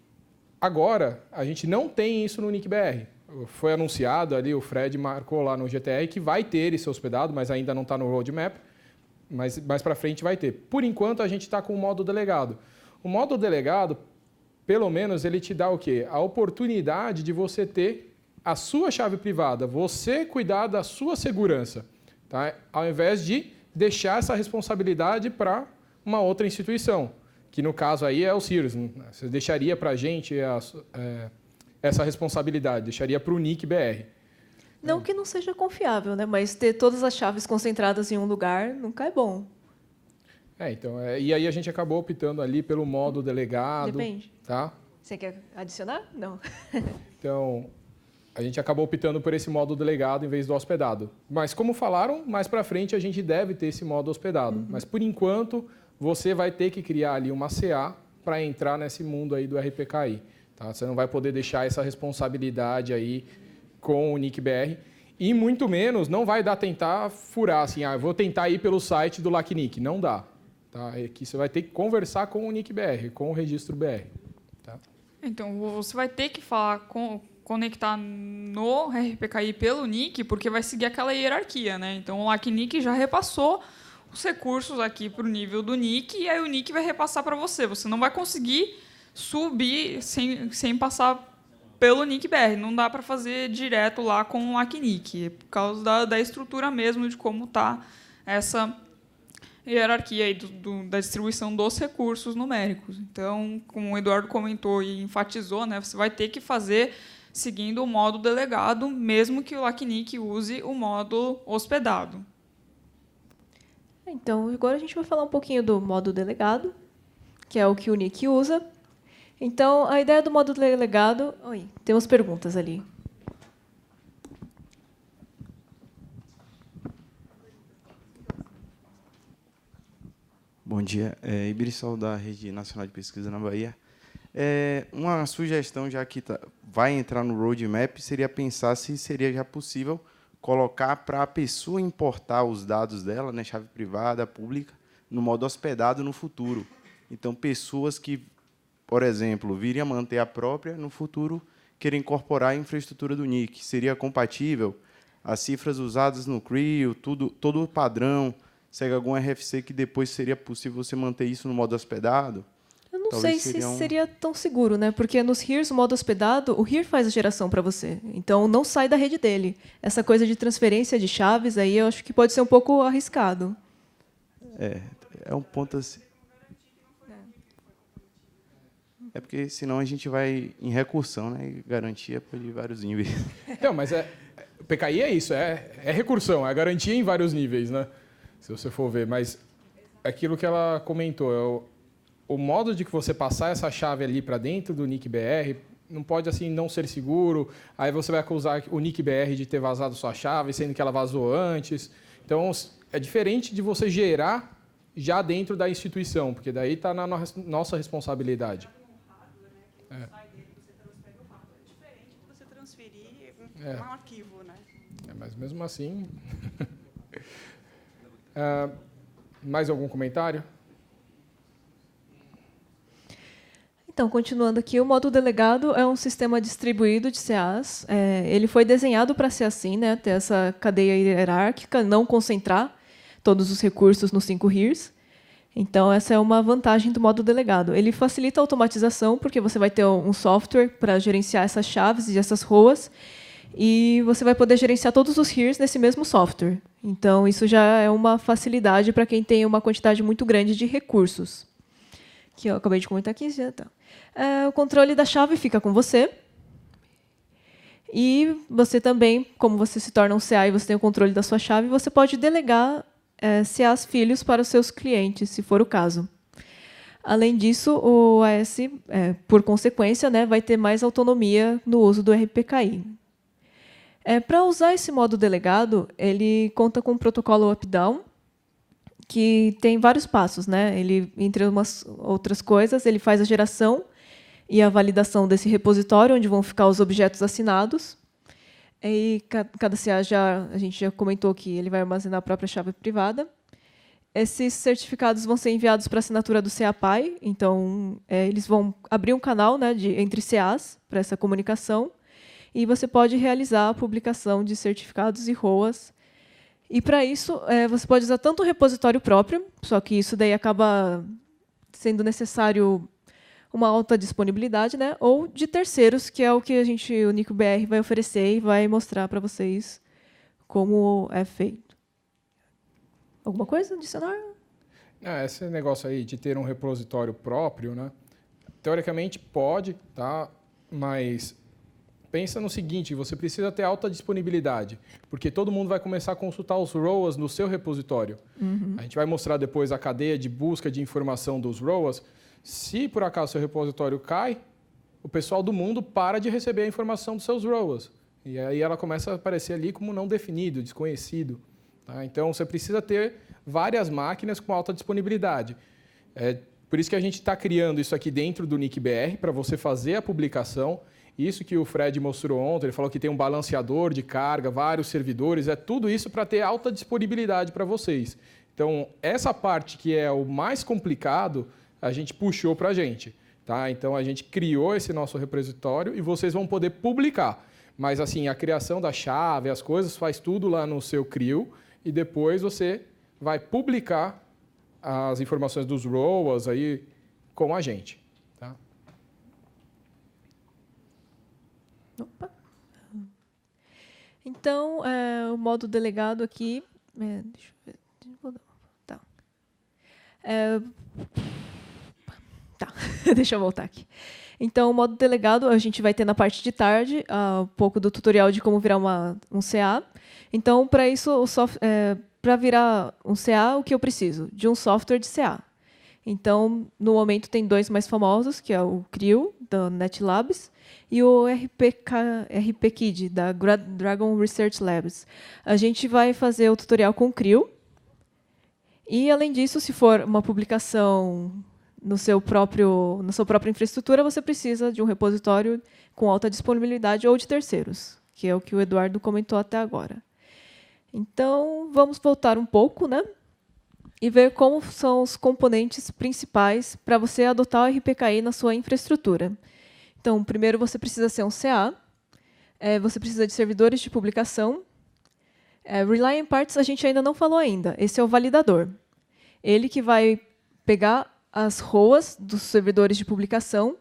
agora a gente não tem isso no NIC-BR. Foi anunciado ali, o Fred marcou lá no GTR que vai ter esse hospedado, mas ainda não está no roadmap, mas mais para frente vai ter. Por enquanto, a gente está com o modo delegado. O modo delegado, pelo menos, ele te dá o quê? A oportunidade de você ter a sua chave privada, você cuidar da sua segurança, tá? Ao invés de deixar essa responsabilidade para uma outra instituição, que no caso aí é o CIRS. Você deixaria para a gente essa responsabilidade, deixaria para o NIC-BR. Não que não seja confiável, né? Mas ter todas as chaves concentradas em um lugar nunca é bom. Então, e aí a gente acabou optando ali pelo modo delegado. Depende. Tá? Você quer adicionar? Não. Então, a gente acabou optando por esse modo delegado em vez do hospedado. Mas, como falaram, mais para frente a gente deve ter esse modo hospedado. Mas, por enquanto, você vai ter que criar ali uma CA para entrar nesse mundo aí do RPKI. Tá? Você não vai poder deixar essa responsabilidade aí com o NIC-BR. E, muito menos, não vai dar tentar furar assim, vou tentar ir pelo site do LACNIC. Não dá. Tá? É que você vai ter que conversar com o NIC-BR, com o registro BR. Tá? Então, você vai ter que conectar no RPKI pelo NIC, porque vai seguir aquela hierarquia, né? Então, o LACNIC já repassou os recursos aqui para o nível do NIC, e aí o NIC vai repassar para você. Você não vai conseguir subir sem passar pelo NIC-BR. Não dá para fazer direto lá com o LACNIC, por causa da estrutura mesmo, de como está essa hierarquia aí da distribuição dos recursos numéricos. Então, como o Eduardo comentou e enfatizou, né, você vai ter que fazer seguindo o modo delegado, mesmo que o LACNIC use o modo hospedado. Então, agora a gente vai falar um pouquinho do modo delegado, que é o que o NIC usa. Então, a ideia do modo delegado... Oi, temos perguntas ali. Bom dia. Ibirissol, da Rede Nacional de Pesquisa na Bahia. Uma sugestão, já que vai entrar no roadmap, seria pensar se seria já possível colocar para a pessoa importar os dados dela, né, chave privada, pública, no modo hospedado no futuro. Então, pessoas que, por exemplo, virem a manter a própria, no futuro, querem incorporar a infraestrutura do NIC. Seria compatível? As cifras usadas no CRIO, todo o padrão, segue algum RFC que depois seria possível você manter isso no modo hospedado? Eu não sei se seria tão seguro, né? Porque nos HEREs, o modo hospedado, o HERE faz a geração para você. Então, não sai da rede dele. Essa coisa de transferência de chaves, aí eu acho que pode ser um pouco arriscado. É um ponto assim. É porque senão a gente vai em recursão, né? E garantia pode ir vários níveis. Não, mas o PKI é isso, é recursão, é garantia em vários níveis, né? Se você for ver, mas aquilo que ela comentou, o modo de que você passar essa chave ali para dentro do NIC-BR não pode assim não ser seguro, aí você vai acusar o NIC-BR de ter vazado sua chave, sendo que ela vazou antes. Então, é diferente de você gerar já dentro da instituição, porque daí está na nossa responsabilidade. Diferente de você transferir um arquivo, né? Mas mesmo assim... mais algum comentário? Então, continuando aqui, o modo delegado é um sistema distribuído de CAs. Ele foi desenhado para ser assim, né, ter essa cadeia hierárquica, não concentrar todos os recursos nos 5 RIRs. Então, essa é uma vantagem do modo delegado. Ele facilita a automatização, porque você vai ter um software para gerenciar essas chaves e essas ROAs, e você vai poder gerenciar todos os RIRs nesse mesmo software. Então, isso já é uma facilidade para quem tem uma quantidade muito grande de recursos. Que eu acabei de comentar aqui. Já tá. O controle da chave fica com você. E você também, como você se torna um CA e você tem o controle da sua chave, você pode delegar CAs filhos para os seus clientes, se for o caso. Além disso, o AS, por consequência, né, vai ter mais autonomia no uso do RPKI. Para usar esse modo delegado, ele conta com um protocolo up-down, que tem vários passos, né? Ele, entre umas outras coisas, ele faz a geração e a validação desse repositório, onde vão ficar os objetos assinados. E cada CA a gente já comentou que ele vai armazenar a própria chave privada. Esses certificados vão ser enviados para a assinatura do CA Pai. Então, eles vão abrir um canal, né, entre CAs para essa comunicação. E você pode realizar a publicação de certificados e ROAs. E, para isso, você pode usar tanto o repositório próprio, só que isso daí acaba sendo necessário uma alta disponibilidade, né? Ou de terceiros, que é o que o NIC-BR vai oferecer e vai mostrar para vocês como é feito. Alguma coisa adicionar? Esse negócio aí de ter um repositório próprio, né? Teoricamente pode, tá? Mas pensa no seguinte, você precisa ter alta disponibilidade, porque todo mundo vai começar a consultar os ROAs no seu repositório. A gente vai mostrar depois a cadeia de busca de informação dos ROAs. Se, por acaso, seu repositório cai, o pessoal do mundo para de receber a informação dos seus ROAs. E aí ela começa a aparecer ali como não definido, desconhecido. Tá? Então, você precisa ter várias máquinas com alta disponibilidade. Por isso que a gente está criando isso aqui dentro do NIC-BR, para você fazer a publicação. Isso que o Fred mostrou ontem, ele falou que tem um balanceador de carga, vários servidores, tudo isso para ter alta disponibilidade para vocês. Então, essa parte que é o mais complicado, a gente puxou para a gente. Tá? Então, a gente criou esse nosso repositório e vocês vão poder publicar. Mas, assim, a criação da chave, as coisas, faz tudo lá no seu CRIO e depois você vai publicar as informações dos ROAs aí com a gente. Tá? Opa. Então, o modo delegado aqui... deixa eu ver. Tá. Tá, deixa eu voltar aqui. Então, o modo delegado, a gente vai ter na parte de tarde um pouco do tutorial de como virar um CA. Então, para isso, para virar um CA, o que eu preciso? De um software de CA. Então, no momento, tem 2 mais famosos, que é o CRIO, da NetLabs, e o RPKid, da Dragon Research Labs. A gente vai fazer o tutorial com o CRIO. E, além disso, se for uma publicação na sua própria infraestrutura, você precisa de um repositório com alta disponibilidade ou de terceiros, que é o que o Eduardo comentou até agora. Então, vamos voltar um pouco, né? E ver como são os componentes principais para você adotar o RPKI na sua infraestrutura. Então, primeiro você precisa ser um CA, você precisa de servidores de publicação. Reliant Parts a gente ainda não falou ainda, esse é o validador. Ele que vai pegar as ROAs dos servidores de publicação,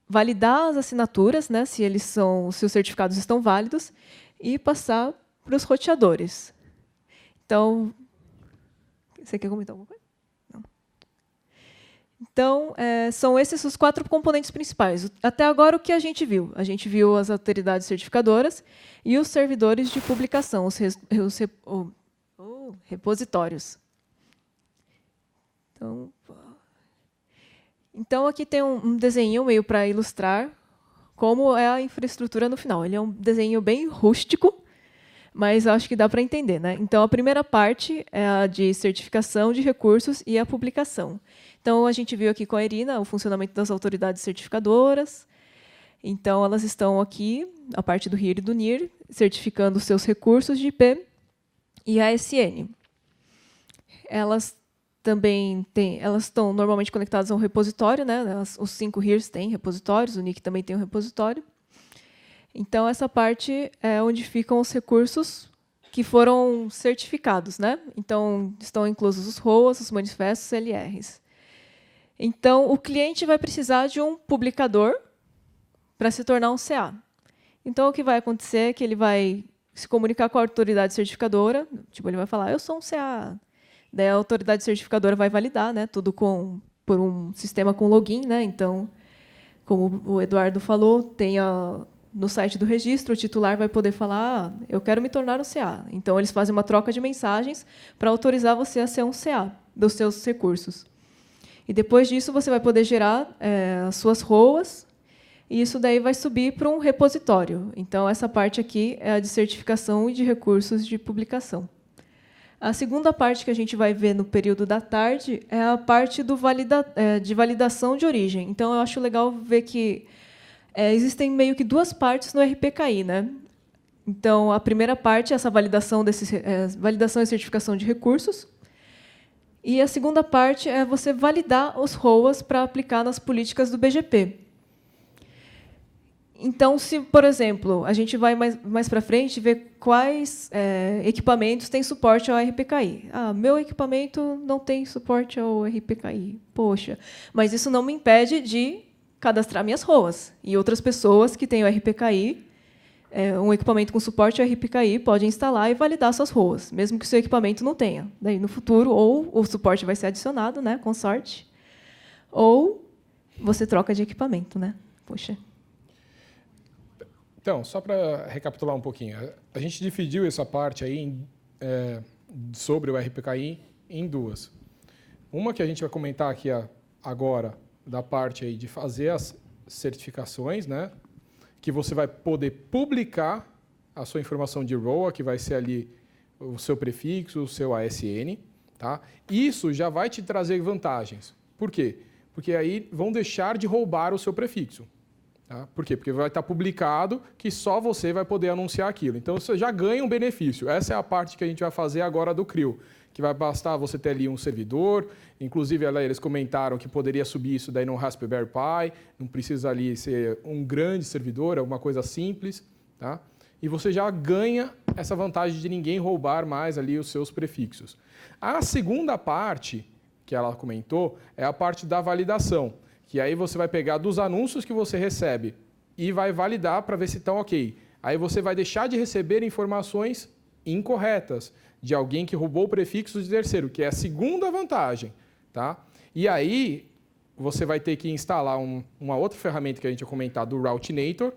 validar as assinaturas, né, se os certificados estão válidos, e passar para os roteadores. Então, você quer comentar alguma coisa? Não. Então, são esses os 4 componentes principais. Até agora, o que a gente viu? A gente viu as autoridades certificadoras e os servidores de publicação, os repositórios. Então, aqui tem um desenho meio para ilustrar como é a infraestrutura no final. Ele é um desenho bem rústico, mas acho que dá para entender, né? Então, a primeira parte é a de certificação de recursos e a publicação. Então, a gente viu aqui com a Irina o funcionamento das autoridades certificadoras. Então, elas estão aqui, a parte do RIR e do NIR, certificando os seus recursos de IP e ASN. Elas estão normalmente conectadas a um repositório, né? Os 5 RIRs têm repositórios, o NIC também tem um repositório. Então, essa parte é onde ficam os recursos que foram certificados, né? Então, estão inclusos os ROAs, os manifestos, LRs. Então, o cliente vai precisar de um publicador para se tornar um CA. Então, o que vai acontecer é que ele vai se comunicar com a autoridade certificadora, tipo, ele vai falar, eu sou um CA. Daí a autoridade certificadora vai validar, né, tudo por um sistema com login, né? Então, como o Eduardo falou, tem no site do registro, o titular vai poder falar, eu quero me tornar um CA. Então, eles fazem uma troca de mensagens para autorizar você a ser um CA dos seus recursos. E depois disso, você vai poder gerar as suas ROAs, e isso daí vai subir para um repositório. Então, essa parte aqui é a de certificação e de recursos de publicação. A segunda parte que a gente vai ver no período da tarde é a parte de validação de origem. Então, eu acho legal ver que existem meio que 2 partes no RPKI, né? Então, a primeira parte é essa validação e certificação de recursos. E a segunda parte é você validar os ROAs para aplicar nas políticas do BGP. Então, se, por exemplo, a gente vai mais para frente ver quais equipamentos têm suporte ao RPKI. Meu equipamento não tem suporte ao RPKI. Poxa, mas isso não me impede de cadastrar minhas ROAs. E outras pessoas que têm o RPKI, um equipamento com suporte ao RPKI, podem instalar e validar suas ROAs, mesmo que o seu equipamento não tenha. Daí, no futuro, ou o suporte vai ser adicionado, né, com sorte, ou você troca de equipamento, né? Poxa. Então, só para recapitular um pouquinho, a gente dividiu essa parte aí sobre o RPKI em 2. Uma que a gente vai comentar aqui agora, da parte aí de fazer as certificações, né? Que você vai poder publicar a sua informação de ROA, que vai ser ali o seu prefixo, o seu ASN. Tá? Isso já vai te trazer vantagens. Por quê? Porque aí vão deixar de roubar o seu prefixo. Tá? Por quê? Porque vai estar publicado que só você vai poder anunciar aquilo. Então, você já ganha um benefício. Essa é a parte que a gente vai fazer agora do CRIO, que vai bastar você ter ali um servidor. Inclusive, eles comentaram que poderia subir isso daí no Raspberry Pi, não precisa ali ser um grande servidor, é uma coisa simples. Tá? E você já ganha essa vantagem de ninguém roubar mais ali os seus prefixos. A segunda parte, que ela comentou, é a parte da validação, que aí você vai pegar dos anúncios que você recebe e vai validar para ver se estão ok. Aí você vai deixar de receber informações incorretas de alguém que roubou o prefixo de terceiro, que é a segunda vantagem. Tá? E aí você vai ter que instalar uma outra ferramenta que a gente vai comentar, do Routinator,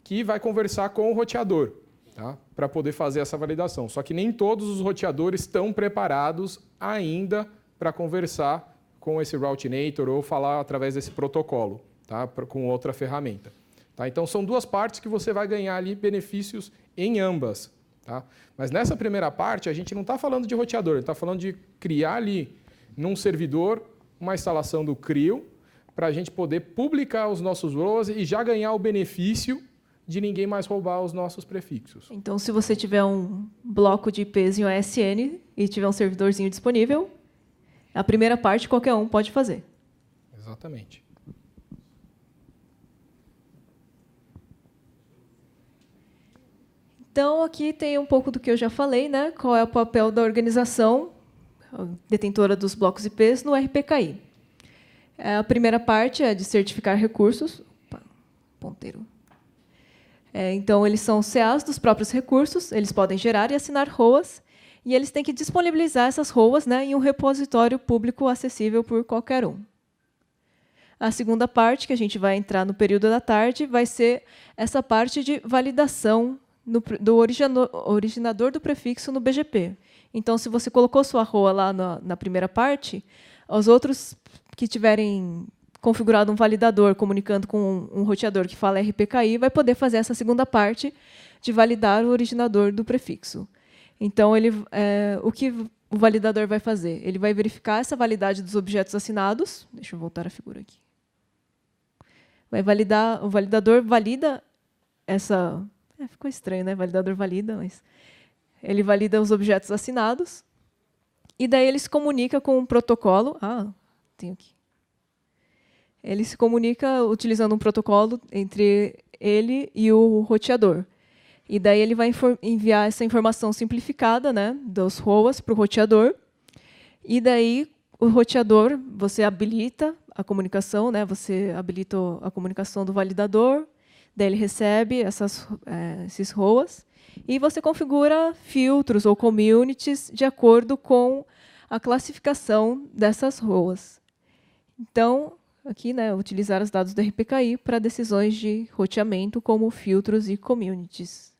que vai conversar com o roteador, tá? Para poder fazer essa validação. Só que nem todos os roteadores estão preparados ainda para conversar com esse Routinator ou falar através desse protocolo, tá? Com outra ferramenta. Tá? Então, são 2 partes que você vai ganhar ali benefícios em ambas. Tá? Mas nessa primeira parte, a gente não está falando de roteador, a gente está falando de criar ali, num servidor, uma instalação do CRIO, para a gente poder publicar os nossos ROAs e já ganhar o benefício de ninguém mais roubar os nossos prefixos. Então, se você tiver um bloco de IPs em OSN e tiver um servidorzinho disponível, a primeira parte qualquer um pode fazer. Exatamente. Então, aqui tem um pouco do que eu já falei, né? Qual é o papel da organização detentora dos blocos IPs no RPKI. A primeira parte é de certificar recursos. Opa, ponteiro. Então, eles são CAs dos próprios recursos, eles podem gerar e assinar ROAs, e eles têm que disponibilizar essas ROAs, né, em um repositório público acessível por qualquer um. A segunda parte, que a gente vai entrar no período da tarde, vai ser essa parte de validação do originador do prefixo no BGP. Então, se você colocou sua ROA lá na primeira parte, os outros que tiverem configurado um validador comunicando com um roteador que fala RPKI, vai poder fazer essa segunda parte de validar o originador do prefixo. Então, o que o validador vai fazer? Ele vai verificar essa validade dos objetos assinados. Deixa eu voltar a figura aqui. O validador valida essa... ficou estranho, né? Validador valida, mas... Ele valida os objetos assinados. E daí ele se comunica com um protocolo. Tem aqui. Ele se comunica utilizando um protocolo entre ele e o roteador. E daí ele vai enviar essa informação simplificada, né, dos ROAs para o roteador. E daí o roteador, você habilita a comunicação, né, você habilita a comunicação do validador, daí ele recebe esses ROAs, e você configura filtros ou communities de acordo com a classificação dessas ROAs. Então, aqui, né, utilizar os dados do RPKI para decisões de roteamento, como filtros e communities.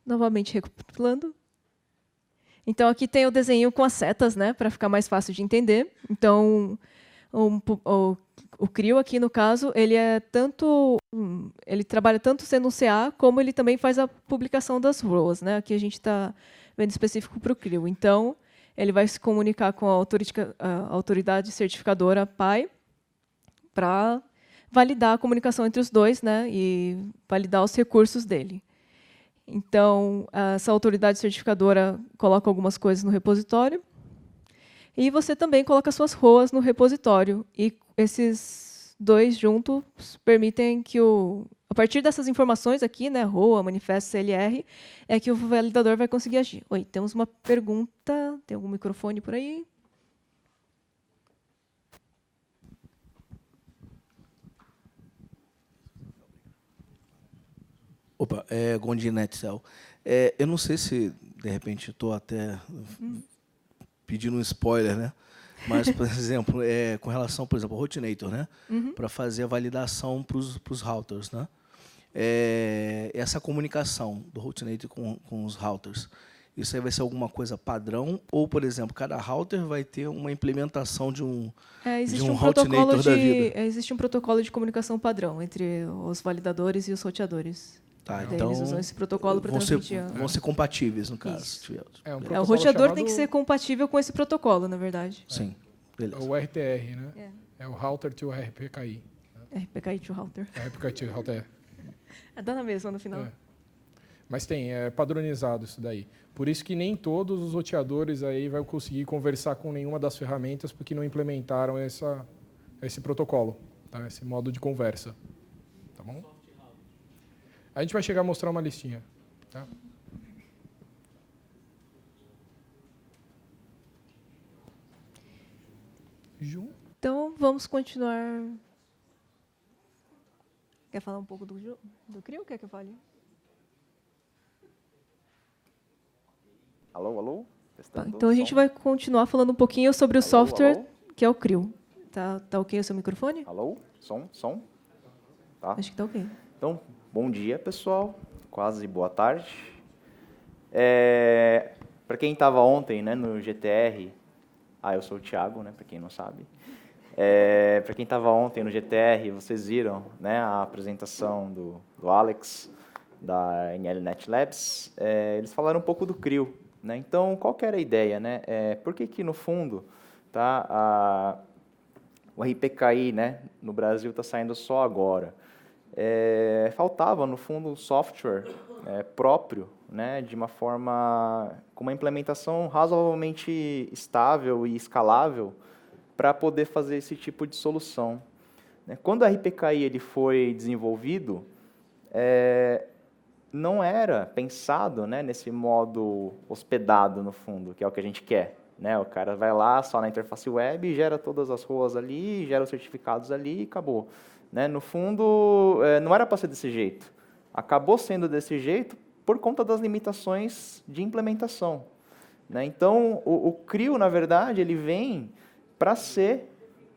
Novamente recapitulando. Então, aqui tem o desenho com as setas, né, para ficar mais fácil de entender. Então, o CRIO, aqui no caso, ele trabalha tanto sendo um CA, como ele também faz a publicação das ROAs. Né? Aqui a gente está vendo específico para o CRIO. Então, ele vai se comunicar com a autoridade certificadora PAI para validar a comunicação entre os dois, né, e validar os recursos dele. Então, essa autoridade certificadora coloca algumas coisas no repositório e você também coloca suas ROAs no repositório. E esses dois juntos permitem que a partir dessas informações aqui, né, ROA, manifesto, CLR, é que o validador vai conseguir agir. Oi, temos uma pergunta. Tem algum microfone por aí? Opa, Gondim Netcell. Eu não sei se, de repente, estou até pedindo um spoiler, né? Mas, por exemplo, com relação, por exemplo, ao Routinator, né? Para fazer a validação para os routers, né? Essa comunicação do Routinator com os routers, isso aí vai ser alguma coisa padrão? Ou, por exemplo, cada router vai ter uma implementação de um Routinator da vida? Existe um protocolo de comunicação padrão entre os validadores e os roteadores. Tá, então eles usam esse protocolo para transmitir. Vão ser compatíveis, no caso. O roteador tem que ser compatível com esse protocolo, na verdade. Sim, beleza. O RTR, né? É o Router to RPKI. RPKI to Router. RPKI to Router. Dá na mesma no final. Mas é padronizado isso daí. Por isso que nem todos os roteadores aí vão conseguir conversar com nenhuma das ferramentas, porque não implementaram esse protocolo, tá? Esse modo de conversa. Tá bom? A gente vai chegar a mostrar uma listinha. Tá? Então, vamos continuar. Quer falar um pouco do CRIO? Quer que eu fale? Alô, alô? Testando, então, a gente vai continuar falando um pouquinho sobre o software, que é o CRIO. Tá ok o seu microfone? Alô? Som? Tá. Acho que tá ok. Então, bom dia, pessoal. Quase boa tarde. Para quem estava ontem, né, no GTR... eu sou o Thiago, né, para quem não sabe. Para quem estava ontem no GTR, vocês viram, né, a apresentação do Alex, da NLNet Labs. Eles falaram um pouco do CRIO. Né? Então, qual que era a ideia? Né? Por que, no fundo, tá, o RPKI, né, no Brasil está saindo só agora? Faltava, no fundo, um software próprio, né, de uma forma, com uma implementação razoavelmente estável e escalável para poder fazer esse tipo de solução. Quando o RPKI ele foi desenvolvido, não era pensado, né, nesse modo hospedado, no fundo, que é o que a gente quer. Né? O cara vai lá só na interface web, gera todas as ROAs ali, gera os certificados ali e acabou. Né? No fundo, não era para ser desse jeito. Acabou sendo desse jeito por conta das limitações de implementação. né? Então, o CRIO, na verdade, ele vem para ser,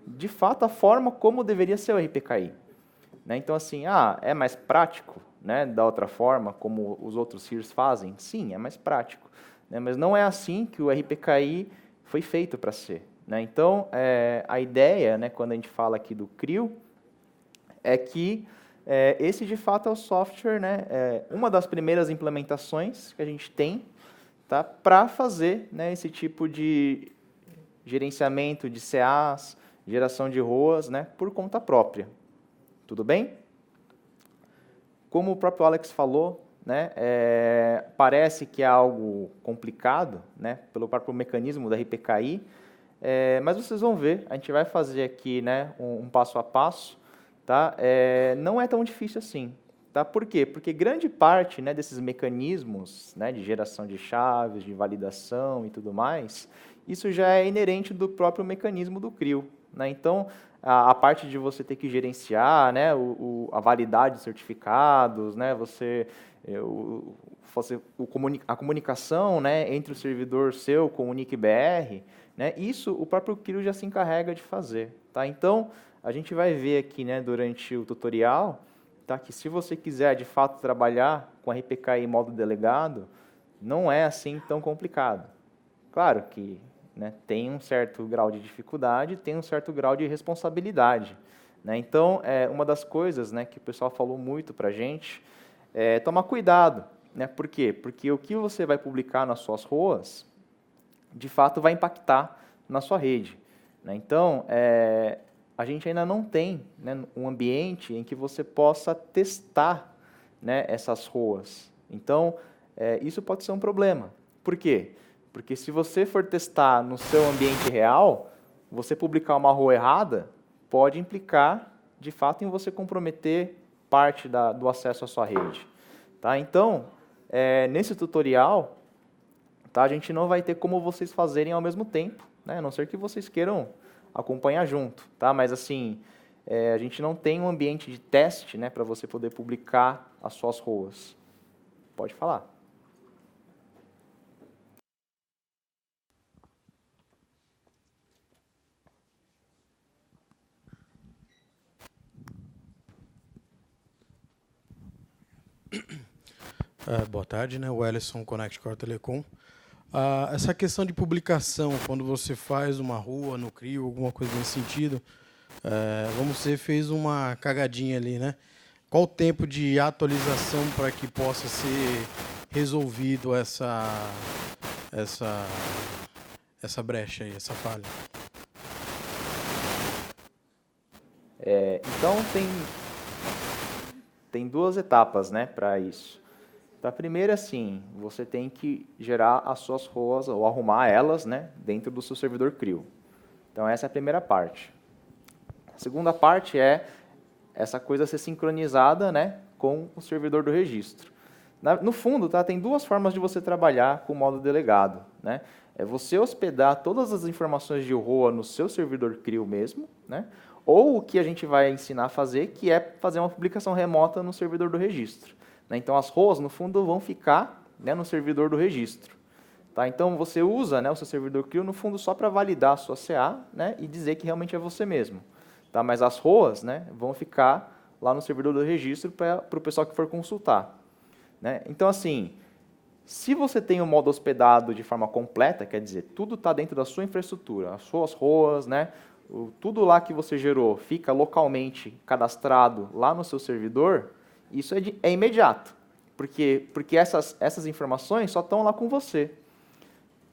de fato, a forma como deveria ser o RPKI. Né? Então, assim, é mais prático, né, da outra forma, como os outros RIRs fazem? Sim, é mais prático. Né? Mas não é assim que o RPKI foi feito para ser. Né? Então, a ideia, né, quando a gente fala aqui do CRIO, é que esse, de fato, é o software, né, uma das primeiras implementações que a gente tem, tá, para fazer, né, esse tipo de gerenciamento de CAs, geração de ROAs, né, por conta própria. Tudo bem? Como o próprio Alex falou, né, parece que é algo complicado, né, pelo próprio mecanismo da RPKI, mas vocês vão ver, a gente vai fazer aqui, né, um passo a passo, tá? Não é tão difícil assim. Tá? Por quê? Porque grande parte, né, desses mecanismos, né, de geração de chaves, de validação e tudo mais, isso já é inerente do próprio mecanismo do CRIO. Né? Então, a parte de você ter que gerenciar, né, a validade de certificados, né, a comunicação, né, entre o servidor seu com o NIC-BR, né, isso o próprio CRIO já se encarrega de fazer. Tá? Então, a gente vai ver aqui, né, durante o tutorial, tá, que se você quiser, de fato, trabalhar com RPKI em modo delegado, não é assim tão complicado. Claro que, né, tem um certo grau de dificuldade, tem um certo grau de responsabilidade. Né? Então, uma das coisas, né, que o pessoal falou muito para a gente é tomar cuidado. Né? Por quê? Porque o que você vai publicar nas suas ROAs, de fato, vai impactar na sua rede. Né? Então, a gente ainda não tem, né, um ambiente em que você possa testar, né, essas ROAs. Então, isso pode ser um problema. Por quê? Porque se você for testar no seu ambiente real, você publicar uma ROA errada pode implicar, de fato, em você comprometer parte do acesso à sua rede. Tá? Então, nesse tutorial, tá, a gente não vai ter como vocês fazerem ao mesmo tempo, né, a não ser que vocês queiram acompanhar junto, tá? Mas assim, a gente não tem um ambiente de teste, né, para você poder publicar as suas ROAs. Pode falar. Boa tarde, né? O Ellison, Connect Core Telecom. Essa questão de publicação, quando você faz uma ROA no CRIO, alguma coisa nesse sentido, vamos dizer, fez uma cagadinha ali, né? Qual o tempo de atualização para que possa ser resolvido essa brecha aí, essa falha? Então, tem duas etapas, né, para isso. A primeira, assim, você tem que gerar as suas ROAs, ou arrumar elas, né, dentro do seu servidor CRIO. Então, essa é a primeira parte. A segunda parte é essa coisa ser sincronizada, né, com o servidor do registro. No fundo, tá, tem duas formas de você trabalhar com o modo delegado. Né? É você hospedar todas as informações de ROA no seu servidor CRIO mesmo, né? Ou o que a gente vai ensinar a fazer, que é fazer uma publicação remota no servidor do registro. Então, as ROAs, no fundo, vão ficar, né, no servidor do registro. Tá? Então, você usa, né, o seu servidor CRIO, no fundo, só para validar a sua CA, né, e dizer que realmente é você mesmo. Tá? Mas as ROAs, né, vão ficar lá no servidor do registro para o pessoal que for consultar. Né? Então, assim, se você tem o modo hospedado de forma completa, quer dizer, tudo está dentro da sua infraestrutura, as suas ROAs, né, tudo lá que você gerou fica localmente cadastrado lá no seu servidor, isso é imediato, porque essas informações só estão lá com você.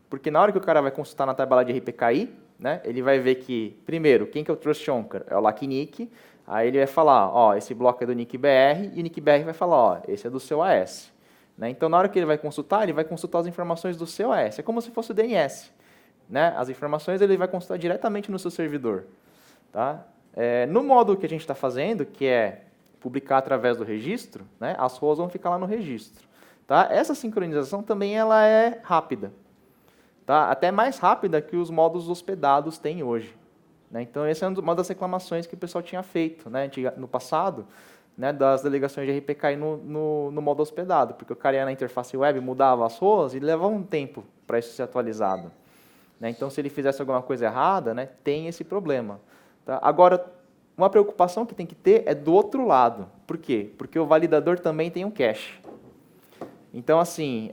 Porque na hora que o cara vai consultar na tabela de RPKI, né, ele vai ver que, primeiro, quem que é o Trust Onker? É o LACNIC, aí ele vai falar, ó, esse bloco é do NIC-BR, e o NIC-BR vai falar, ó, esse é do seu AS. Né? Então, na hora que ele vai consultar as informações do seu AS. É como se fosse o DNS. Né? As informações ele vai consultar diretamente no seu servidor. Tá? No modo que a gente está fazendo, que é publicar através do registro, né, as ROAs vão ficar lá no registro. Tá? Essa sincronização também ela é rápida. Tá? Até mais rápida que os modos hospedados têm hoje. Né? Então, essa é uma das reclamações que o pessoal tinha feito. Né? No passado, né, das delegações de RPKI no modo hospedado, porque o cara ia na interface web, mudava as ROAs e levava um tempo para isso ser atualizado. Né? Então, se ele fizesse alguma coisa errada, né, tem esse problema. Tá? Agora, uma preocupação que tem que ter é do outro lado. Por quê? Porque o validador também tem um cache. Então, assim,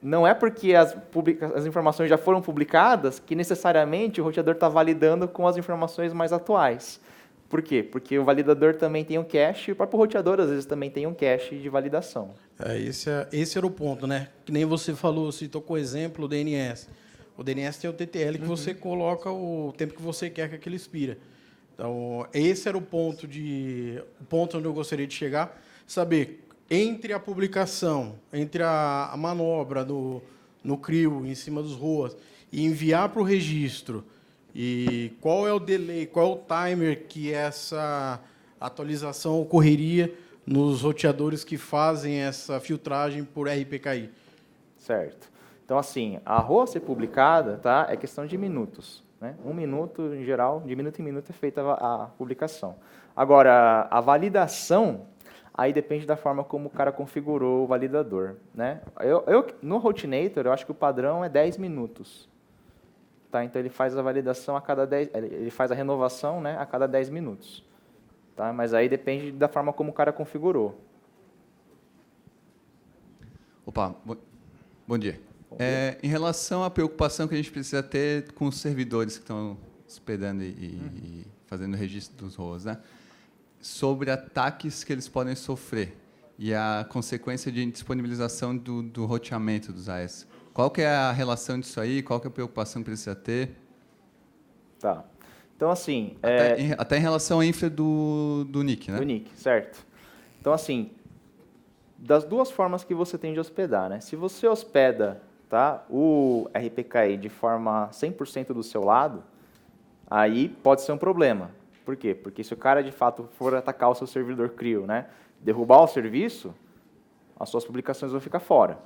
não é porque as informações já foram publicadas que necessariamente o roteador está validando com as informações mais atuais. Por quê? Porque o validador também tem um cache e o próprio roteador, às vezes, também tem um cache de validação. Esse era o ponto, né? Que nem você falou, citou com o exemplo o DNS. O DNS tem o TTL que você coloca o tempo que você quer que aquilo expira. Então, esse era o ponto onde eu gostaria de chegar, saber entre a publicação, entre a manobra no CRIO, em cima dos ROAs, e enviar para o registro, e qual é o delay, qual é o timer que essa atualização ocorreria nos roteadores que fazem essa filtragem por RPKI? Certo. Então, assim, a ROA ser publicada, tá, é questão de minutos. Né? 1 minuto, em geral, de minuto em minuto é feita a publicação. Agora, a validação, aí depende da forma como o cara configurou o validador. Né? No Routinator, eu acho que o padrão é 10 minutos. Tá? Então, ele faz a validação a cada 10... Ele faz a renovação, né, a cada 10 minutos. Tá? Mas aí depende da forma como o cara configurou. Opa, bom dia. Em relação à preocupação que a gente precisa ter com os servidores que estão hospedando e fazendo o registro dos ROAs, né? Sobre ataques que eles podem sofrer e a consequência de disponibilização do roteamento dos AS. Qual que é a relação disso aí? Qual que é a preocupação que precisa ter? Tá. Então, assim... Até em relação à infra do NIC, né? Do NIC, certo. Então, assim, das duas formas que você tem de hospedar, né? Se você hospeda, tá, o RPKI de forma 100% do seu lado, aí pode ser um problema. Por quê? Porque se o cara, de fato, for atacar o seu servidor CRIO, né, derrubar o serviço, as suas publicações vão ficar fora.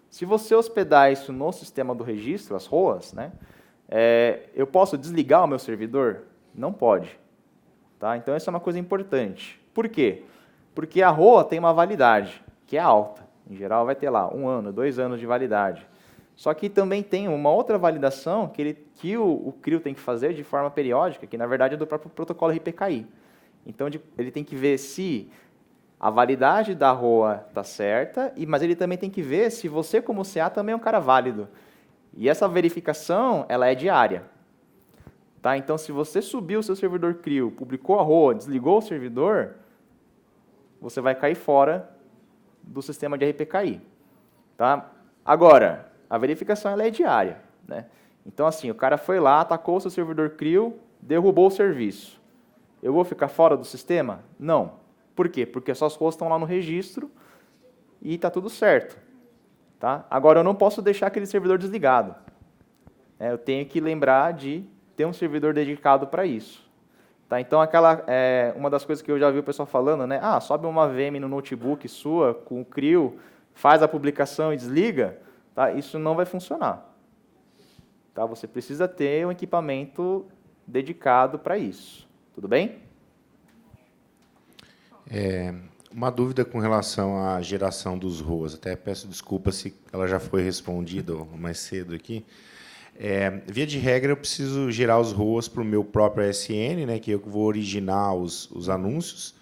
Se você hospedar isso no sistema do registro, as ROAs, né, eu posso desligar o meu servidor? Não pode. Tá? Então, isso é uma coisa importante. Por quê? Porque a ROA tem uma validade, que é alta. Em geral, vai ter lá 1 ano, 2 anos de validade. Só que também tem uma outra validação que o CRIO tem que fazer de forma periódica, que, na verdade, é do próprio protocolo RPKI. Então, ele tem que ver se a validade da ROA está certa, mas ele também tem que ver se você, como CA, também é um cara válido. E essa verificação, ela é diária. Tá? Então, se você subiu o seu servidor CRIO, publicou a ROA, desligou o servidor, você vai cair fora do sistema de RPKI. Tá? Agora, a verificação ela é diária. Né? Então, assim, o cara foi lá, atacou o seu servidor CRIO, derrubou o serviço. Eu vou ficar fora do sistema? Não. Por quê? Porque as suas ROAs estão lá no registro e está tudo certo. Tá? Agora, eu não posso deixar aquele servidor desligado. Eu tenho que lembrar de ter um servidor dedicado para isso. Tá? Então, uma das coisas que eu já vi o pessoal falando, né? Sobe uma VM no notebook sua, com o CRIO, faz a publicação e desliga, tá? Isso não vai funcionar. Tá? Você precisa ter um equipamento dedicado para isso. Tudo bem? Uma dúvida com relação à geração dos ROAs. Até peço desculpa se ela já foi respondida mais cedo aqui. Via de regra, eu preciso gerar os ROAs para o meu próprio ASN, né, que eu vou originar os anúncios,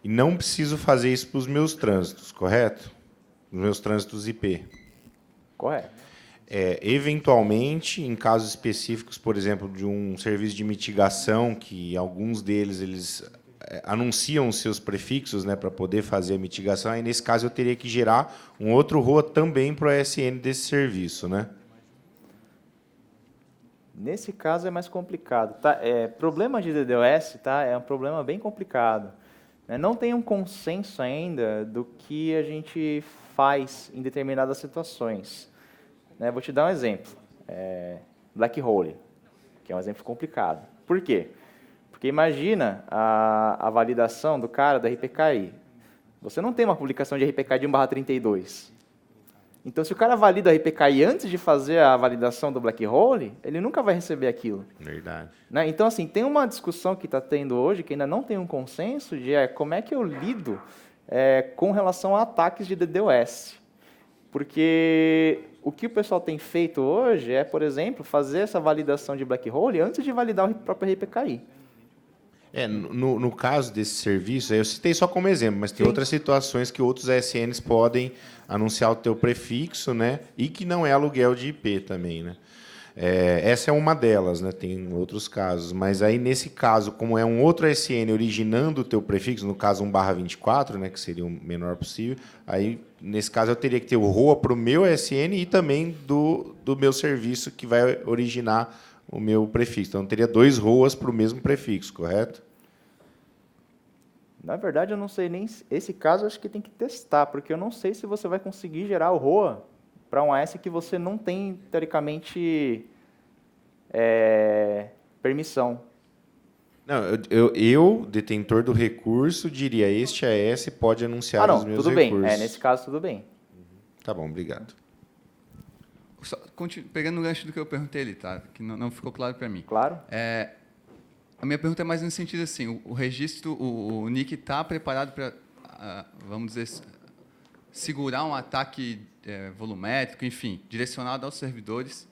e não preciso fazer isso para os meus trânsitos, correto? Os meus trânsitos IP. Correto. Eventualmente, em casos específicos, por exemplo, de um serviço de mitigação, que alguns deles eles anunciam os seus prefixos, né, para poder fazer a mitigação, aí nesse caso eu teria que gerar um outro ROA também para o ASN desse serviço, né? Nesse caso é mais complicado. Tá? Problema de DDoS, tá? É um problema bem complicado. Não tem um consenso ainda do que a gente faz em determinadas situações. Vou te dar um exemplo. Black Hole, que é um exemplo complicado. Por quê? Porque imagina a validação do cara da RPKI. Você não tem uma publicação de RPKI de 1/32. Então, se o cara valida o RPKI antes de fazer a validação do black hole, ele nunca vai receber aquilo. Verdade. Né? Então, assim, tem uma discussão que está tendo hoje, que ainda não tem um consenso, de como é que eu lido com relação a ataques de DDoS. Porque o que o pessoal tem feito hoje é, por exemplo, fazer essa validação de black hole antes de validar o próprio RPKI. No caso desse serviço, eu citei só como exemplo, mas tem outras situações que outros ASNs podem anunciar o teu prefixo, né? E que não é aluguel de IP também, né? Essa é uma delas, né? Tem outros casos, mas aí nesse caso, como é um outro ASN originando o teu prefixo, no caso 1/24, né, que seria o menor possível, aí nesse caso eu teria que ter o ROA para o meu ASN e também do meu serviço que vai originar o meu prefixo. Então eu teria 2 ROAs para o mesmo prefixo, correto? Na verdade, eu não sei nem... Esse caso, eu acho que tem que testar, porque eu não sei se você vai conseguir gerar o ROA para um AS que você não tem, teoricamente, permissão. Não, eu, detentor do recurso, diria, este AS pode anunciar os meus tudo recursos. Bem. Nesse caso, tudo bem. Tá bom, obrigado. Só, pegando o gancho do que eu perguntei ali, tá? Que não ficou claro para mim. Claro. A minha pergunta é mais no sentido assim, o registro, o NIC está preparado para, vamos dizer, segurar um ataque volumétrico, enfim, direcionado aos servidores,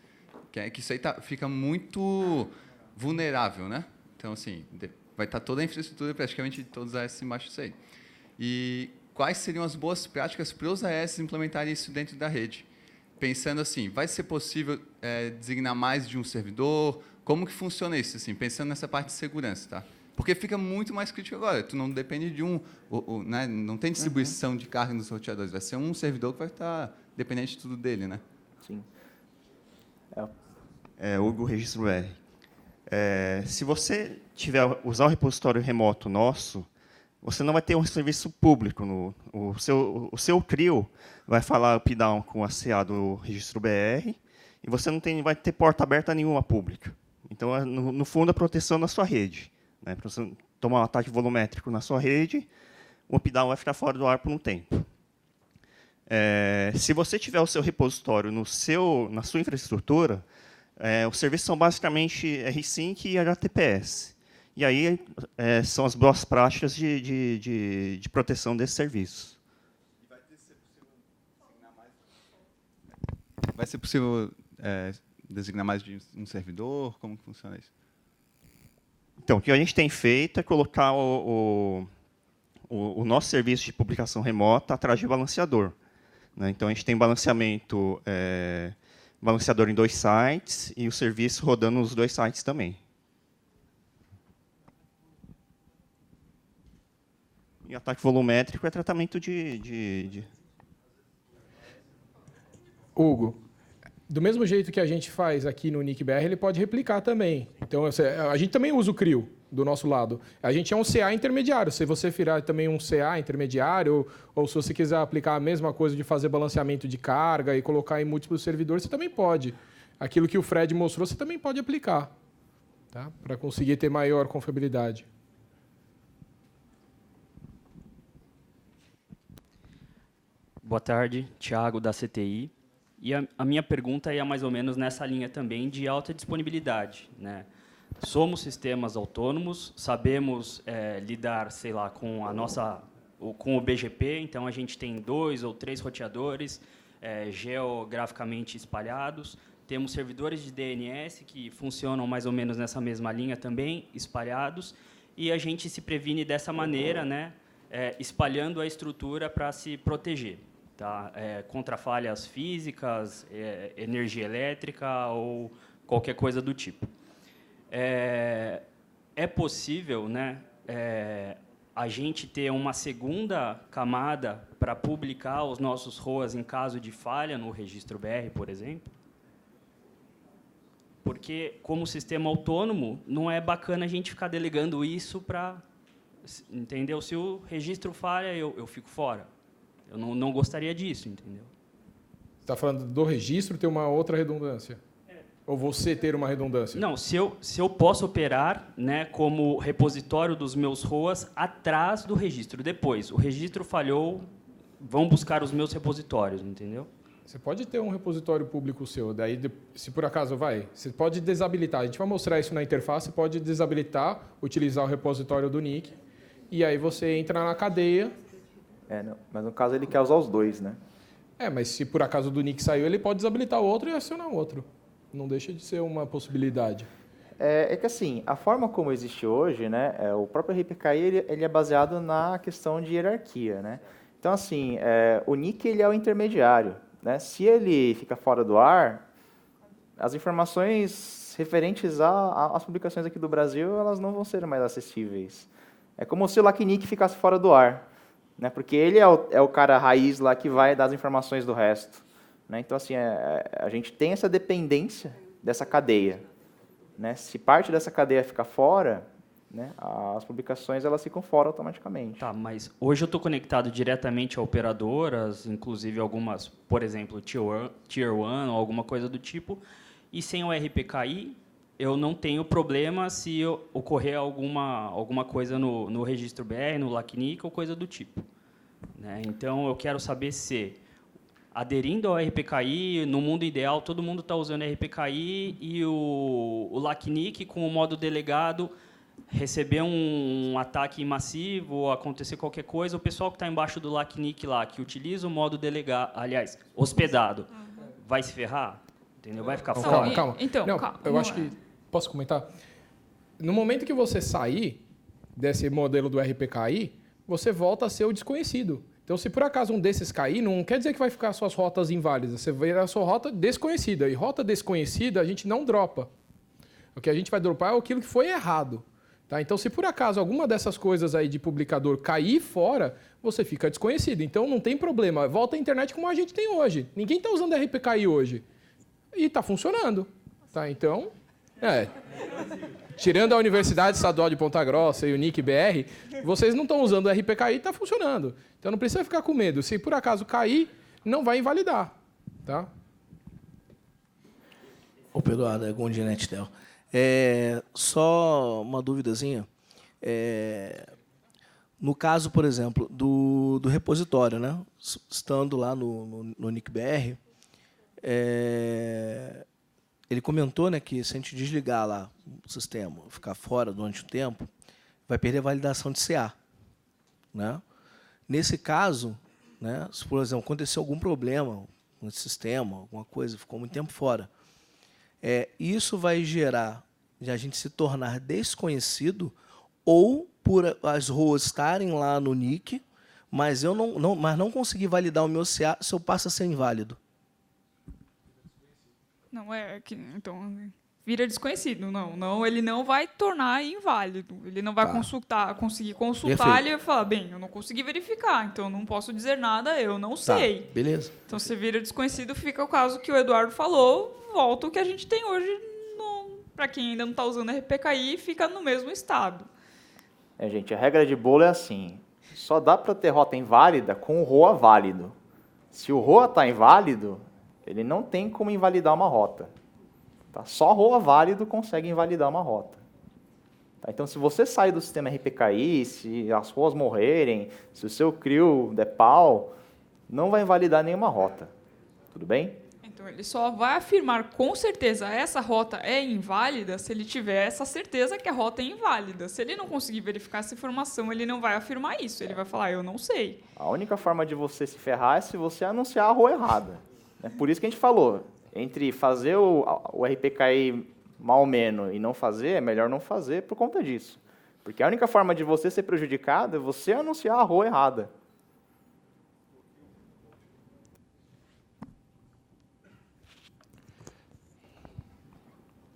que isso aí fica muito vulnerável, né? Então, assim, vai estar toda a infraestrutura, praticamente todos os AS embaixo disso aí. E quais seriam as boas práticas para os AS implementarem isso dentro da rede? Pensando assim, vai ser possível designar mais de um servidor? Como que funciona isso, assim, pensando nessa parte de segurança, tá? Porque fica muito mais crítico agora. Tu não depende de né? Não tem distribuição de carga nos roteadores. Vai ser um servidor que vai estar dependente de tudo dele, né? Sim. Hugo Registro R. Se você usar o repositório remoto nosso, você não vai ter um serviço público. O seu CRIO vai falar up-down com a CA do Registro BR e você não vai ter porta aberta nenhuma pública. Então, no fundo, a proteção da sua rede. Né? Para você tomar um ataque volumétrico na sua rede, o up-down vai ficar fora do ar por um tempo. Se você tiver o seu repositório na sua infraestrutura, os serviços são basicamente rsync e HTTPS. E aí são as boas práticas de proteção desses serviços. Vai ser possível designar mais de um servidor? Como que funciona isso? Então, o que a gente tem feito é colocar o nosso serviço de publicação remota atrás de balanceador. Né? Então, a gente tem balanceador em 2 sites e o serviço rodando nos 2 sites também. E ataque volumétrico é tratamento Hugo, do mesmo jeito que a gente faz aqui no NIC-BR, ele pode replicar também. Então, a gente também usa o CRIO do nosso lado. A gente é um CA intermediário. Se você virar também um CA intermediário, ou se você quiser aplicar a mesma coisa de fazer balanceamento de carga e colocar em múltiplos servidores, você também pode. Aquilo que o Fred mostrou, você também pode aplicar, tá? Para conseguir ter maior confiabilidade. Boa tarde, Thiago, da CTI. E a minha pergunta é mais ou menos nessa linha também de alta disponibilidade, né? Somos sistemas autônomos, sabemos lidar, sei lá, com o BGP, então a gente tem 2 ou 3 roteadores geograficamente espalhados, temos servidores de DNS que funcionam mais ou menos nessa mesma linha também, espalhados, e a gente se previne dessa maneira, né? Espalhando a estrutura para se proteger. Tá? Contra falhas físicas, energia elétrica ou qualquer coisa do tipo. É possível, né, a gente ter uma segunda camada para publicar os nossos ROAs em caso de falha no registro BR, por exemplo? Porque, como sistema autônomo, não é bacana a gente ficar delegando isso para... Entendeu? Se o registro falha, eu fico fora. Eu não gostaria disso, entendeu? Você está falando do registro ter uma outra redundância? Ou você ter uma redundância? Não, se eu posso operar, né, como repositório dos meus ROAs atrás do registro. Depois, o registro falhou, vão buscar os meus repositórios, entendeu? Você pode ter um repositório público seu, daí, se por acaso você pode desabilitar. A gente vai mostrar isso na interface, pode desabilitar, utilizar o repositório do Nick, e aí você entra na cadeia. Não, mas no caso ele quer usar os dois, né? Mas se por acaso do Nick saiu, ele pode desabilitar o outro e acionar o outro. Não deixa de ser uma possibilidade. É que assim, a forma como existe hoje, né, o próprio RPKI ele é baseado na questão de hierarquia, né? Então assim, o Nick ele é o intermediário, né? Se ele fica fora do ar, as informações referentes às publicações aqui do Brasil, elas não vão ser mais acessíveis. É como se o LACNIC ficasse fora do ar, né? Porque ele é o cara raiz lá que vai dar as informações do resto, né? Então assim, a gente tem essa dependência dessa cadeia. Né? Se parte dessa cadeia ficar fora, né, as publicações elas ficam fora automaticamente. Tá, mas hoje eu estou conectado diretamente a operadoras, inclusive algumas, por exemplo, Tier 1 ou alguma coisa do tipo, e sem o RPKI eu não tenho problema se ocorrer alguma coisa no registro BR, no LACNIC ou coisa do tipo. Né? Então, eu quero saber se, aderindo ao RPKI, no mundo ideal, todo mundo está usando RPKI e o LACNIC, com o modo delegado, receber um ataque massivo ou acontecer qualquer coisa, o pessoal que está embaixo do LACNIC lá, que utiliza o modo delegado, aliás, hospedado, vai se ferrar? Entendeu? Vai ficar fora? Calma. Então, não, calma. eu acho que... Posso comentar? No momento que você sair desse modelo do RPKI, você volta a ser o desconhecido. Então, se por acaso um desses cair, não quer dizer que vai ficar suas rotas inválidas. Você vai a sua rota desconhecida. E rota desconhecida a gente não dropa. O que a gente vai dropar é aquilo que foi errado. Tá? Então, se por acaso alguma dessas coisas aí de publicador cair fora, você fica desconhecido. Então, não tem problema. Volta à internet como a gente tem hoje. Ninguém está usando RPKI hoje. E está funcionando. Tá? Então, tirando a Universidade Estadual de Ponta Grossa e o NIC BR, vocês não estão usando o RPKI e está funcionando. Então não precisa ficar com medo. Se por acaso cair, não vai invalidar. Tá? Ô, Pedro, é Gondinete Tel. Só uma duvidazinha. No caso, por exemplo, do repositório, né? Estando lá no NIC BR, ele comentou, né, que se a gente desligar lá o sistema, ficar fora durante o tempo, vai perder a validação de CA. Né? Nesse caso, né, se, por exemplo, acontecer algum problema no sistema, alguma coisa, ficou muito tempo fora, isso vai gerar de a gente se tornar desconhecido ou por as ROAs estarem lá no NIC, mas eu não consegui validar o meu CA se eu passo a ser inválido. Não, então, vira desconhecido. Não, ele não vai tornar inválido. Ele não vai conseguir consultar. Perfeito. Ele vai falar, bem, eu não consegui verificar, então eu não posso dizer nada, eu não sei. Beleza. Então, se vira desconhecido, fica o caso que o Eduardo falou, volta o que a gente tem hoje, para quem ainda não está usando RPKI, fica no mesmo estado. Gente, a regra de bolo é assim, só dá para ter rota inválida com o ROA válido. Se o ROA está inválido, ele não tem como invalidar uma rota. Tá? Só ROA válido consegue invalidar uma rota. Tá? Então, se você sair do sistema RPKI, se as ROAs morrerem, se o seu CRIO der pau, não vai invalidar nenhuma rota. Tudo bem? Então, ele só vai afirmar com certeza essa rota é inválida se ele tiver essa certeza que a rota é inválida. Se ele não conseguir verificar essa informação, ele não vai afirmar isso. Ele vai falar, eu não sei. A única forma de você se ferrar é se você anunciar a ROA errada. É por isso que a gente falou, entre fazer o RPKI mal ou menos e não fazer, é melhor não fazer por conta disso. Porque a única forma de você ser prejudicado é você anunciar a ROA errada.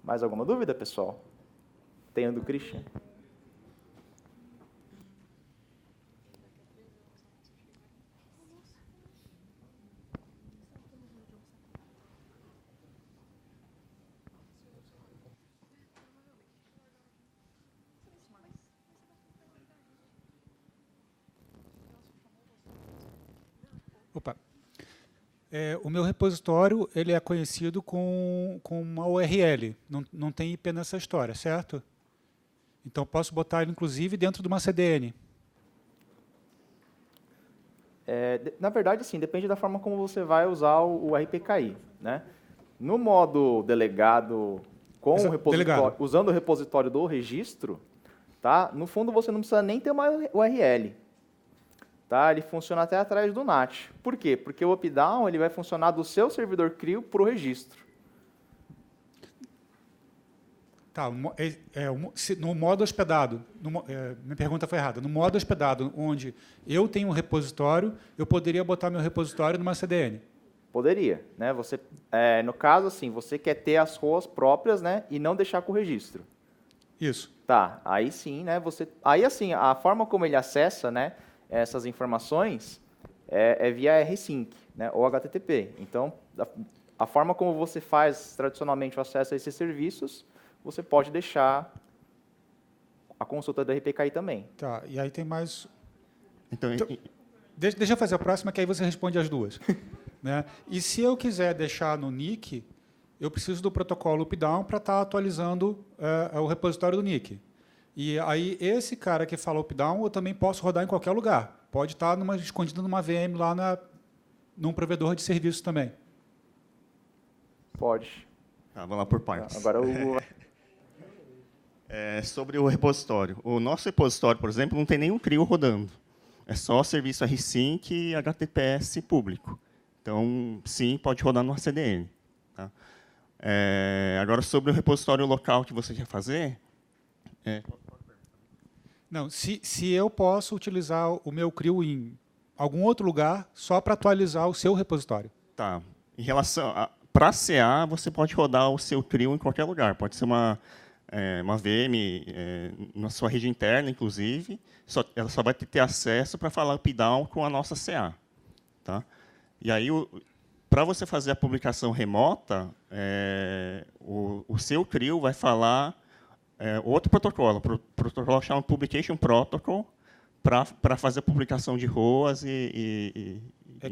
Mais alguma dúvida, pessoal? Tem a do Christian? Opa. O meu repositório ele é conhecido com uma URL, não tem IP nessa história, certo? Então, posso botar ele, inclusive, dentro de uma CDN. Na verdade, sim, depende da forma como você vai usar o RPKI, né? No modo delegado, usando o repositório do registro, tá? No fundo, você não precisa nem ter uma URL. Tá? Ele funciona até atrás do NAT. Por quê? Porque o up-down ele vai funcionar do seu servidor CRIO para o registro. Tá, no modo hospedado, minha pergunta foi errada. No modo hospedado, onde eu tenho um repositório, eu poderia botar meu repositório numa CDN? Poderia, né? Você, no caso, assim, você quer ter as roas próprias, né, e não deixar com o registro. Isso. Tá, aí sim, né? Aí assim, a forma como ele acessa, né, essas informações é via rsync, né, ou HTTP. Então, a forma como você faz tradicionalmente o acesso a esses serviços, você pode deixar a consulta do RPKI também. Tá, e aí tem mais... Então, deixa eu fazer a próxima, que aí você responde as duas. Né? E se eu quiser deixar no NIC, eu preciso do protocolo up-down para estar atualizando o repositório do NIC. E aí, esse cara que fala up-down, eu também posso rodar em qualquer lugar. Pode estar escondido numa VM lá num provedor de serviço também. Pode. Vamos lá por partes. Agora sobre o repositório. O nosso repositório, por exemplo, não tem nenhum CRIO rodando. É só serviço rsync e HTTPS público. Então, sim, pode rodar no CDN. Tá? Agora, sobre o repositório local que você quer fazer... Não, se eu posso utilizar o meu CRIO em algum outro lugar só para atualizar o seu repositório. Tá. Em relação para CA, você pode rodar o seu CRIO em qualquer lugar. Pode ser uma VM na sua rede interna, inclusive. Ela só vai ter acesso para falar up-down com a nossa CA. Tá? E aí, para você fazer a publicação remota, o seu CRIO vai falar outro protocolo, protocolo chamado Publication Protocol, para fazer a publicação de ROAS e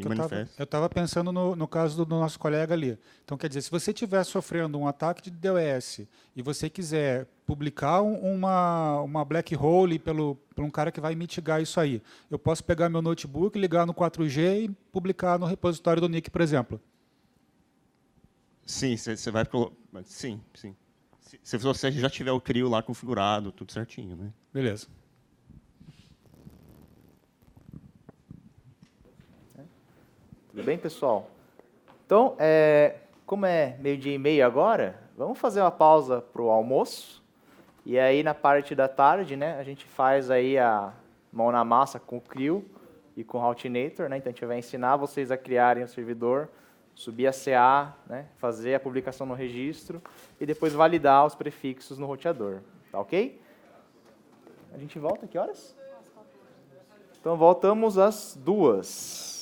manifestos. Eu estava pensando no caso do nosso colega ali. Então, quer dizer, se você estiver sofrendo um ataque de DOS e você quiser publicar uma black hole por um cara que vai mitigar isso aí, eu posso pegar meu notebook, ligar no 4G e publicar no repositório do NIC, por exemplo? Sim, você vai... Sim, sim. Se você já tiver o CRIO lá configurado, tudo certinho, né? Beleza. Tudo bem, pessoal? Então, como é 12:30 agora, vamos fazer uma pausa para o almoço. E aí, na parte da tarde, né, a gente faz aí a mão na massa com o CRIO e com o Routinator. Né? Então, a gente vai ensinar vocês a criarem o servidor, subir a CA, né, fazer a publicação no registro e depois validar os prefixos no roteador. Tá ok? A gente volta que horas? Então, voltamos às 2h.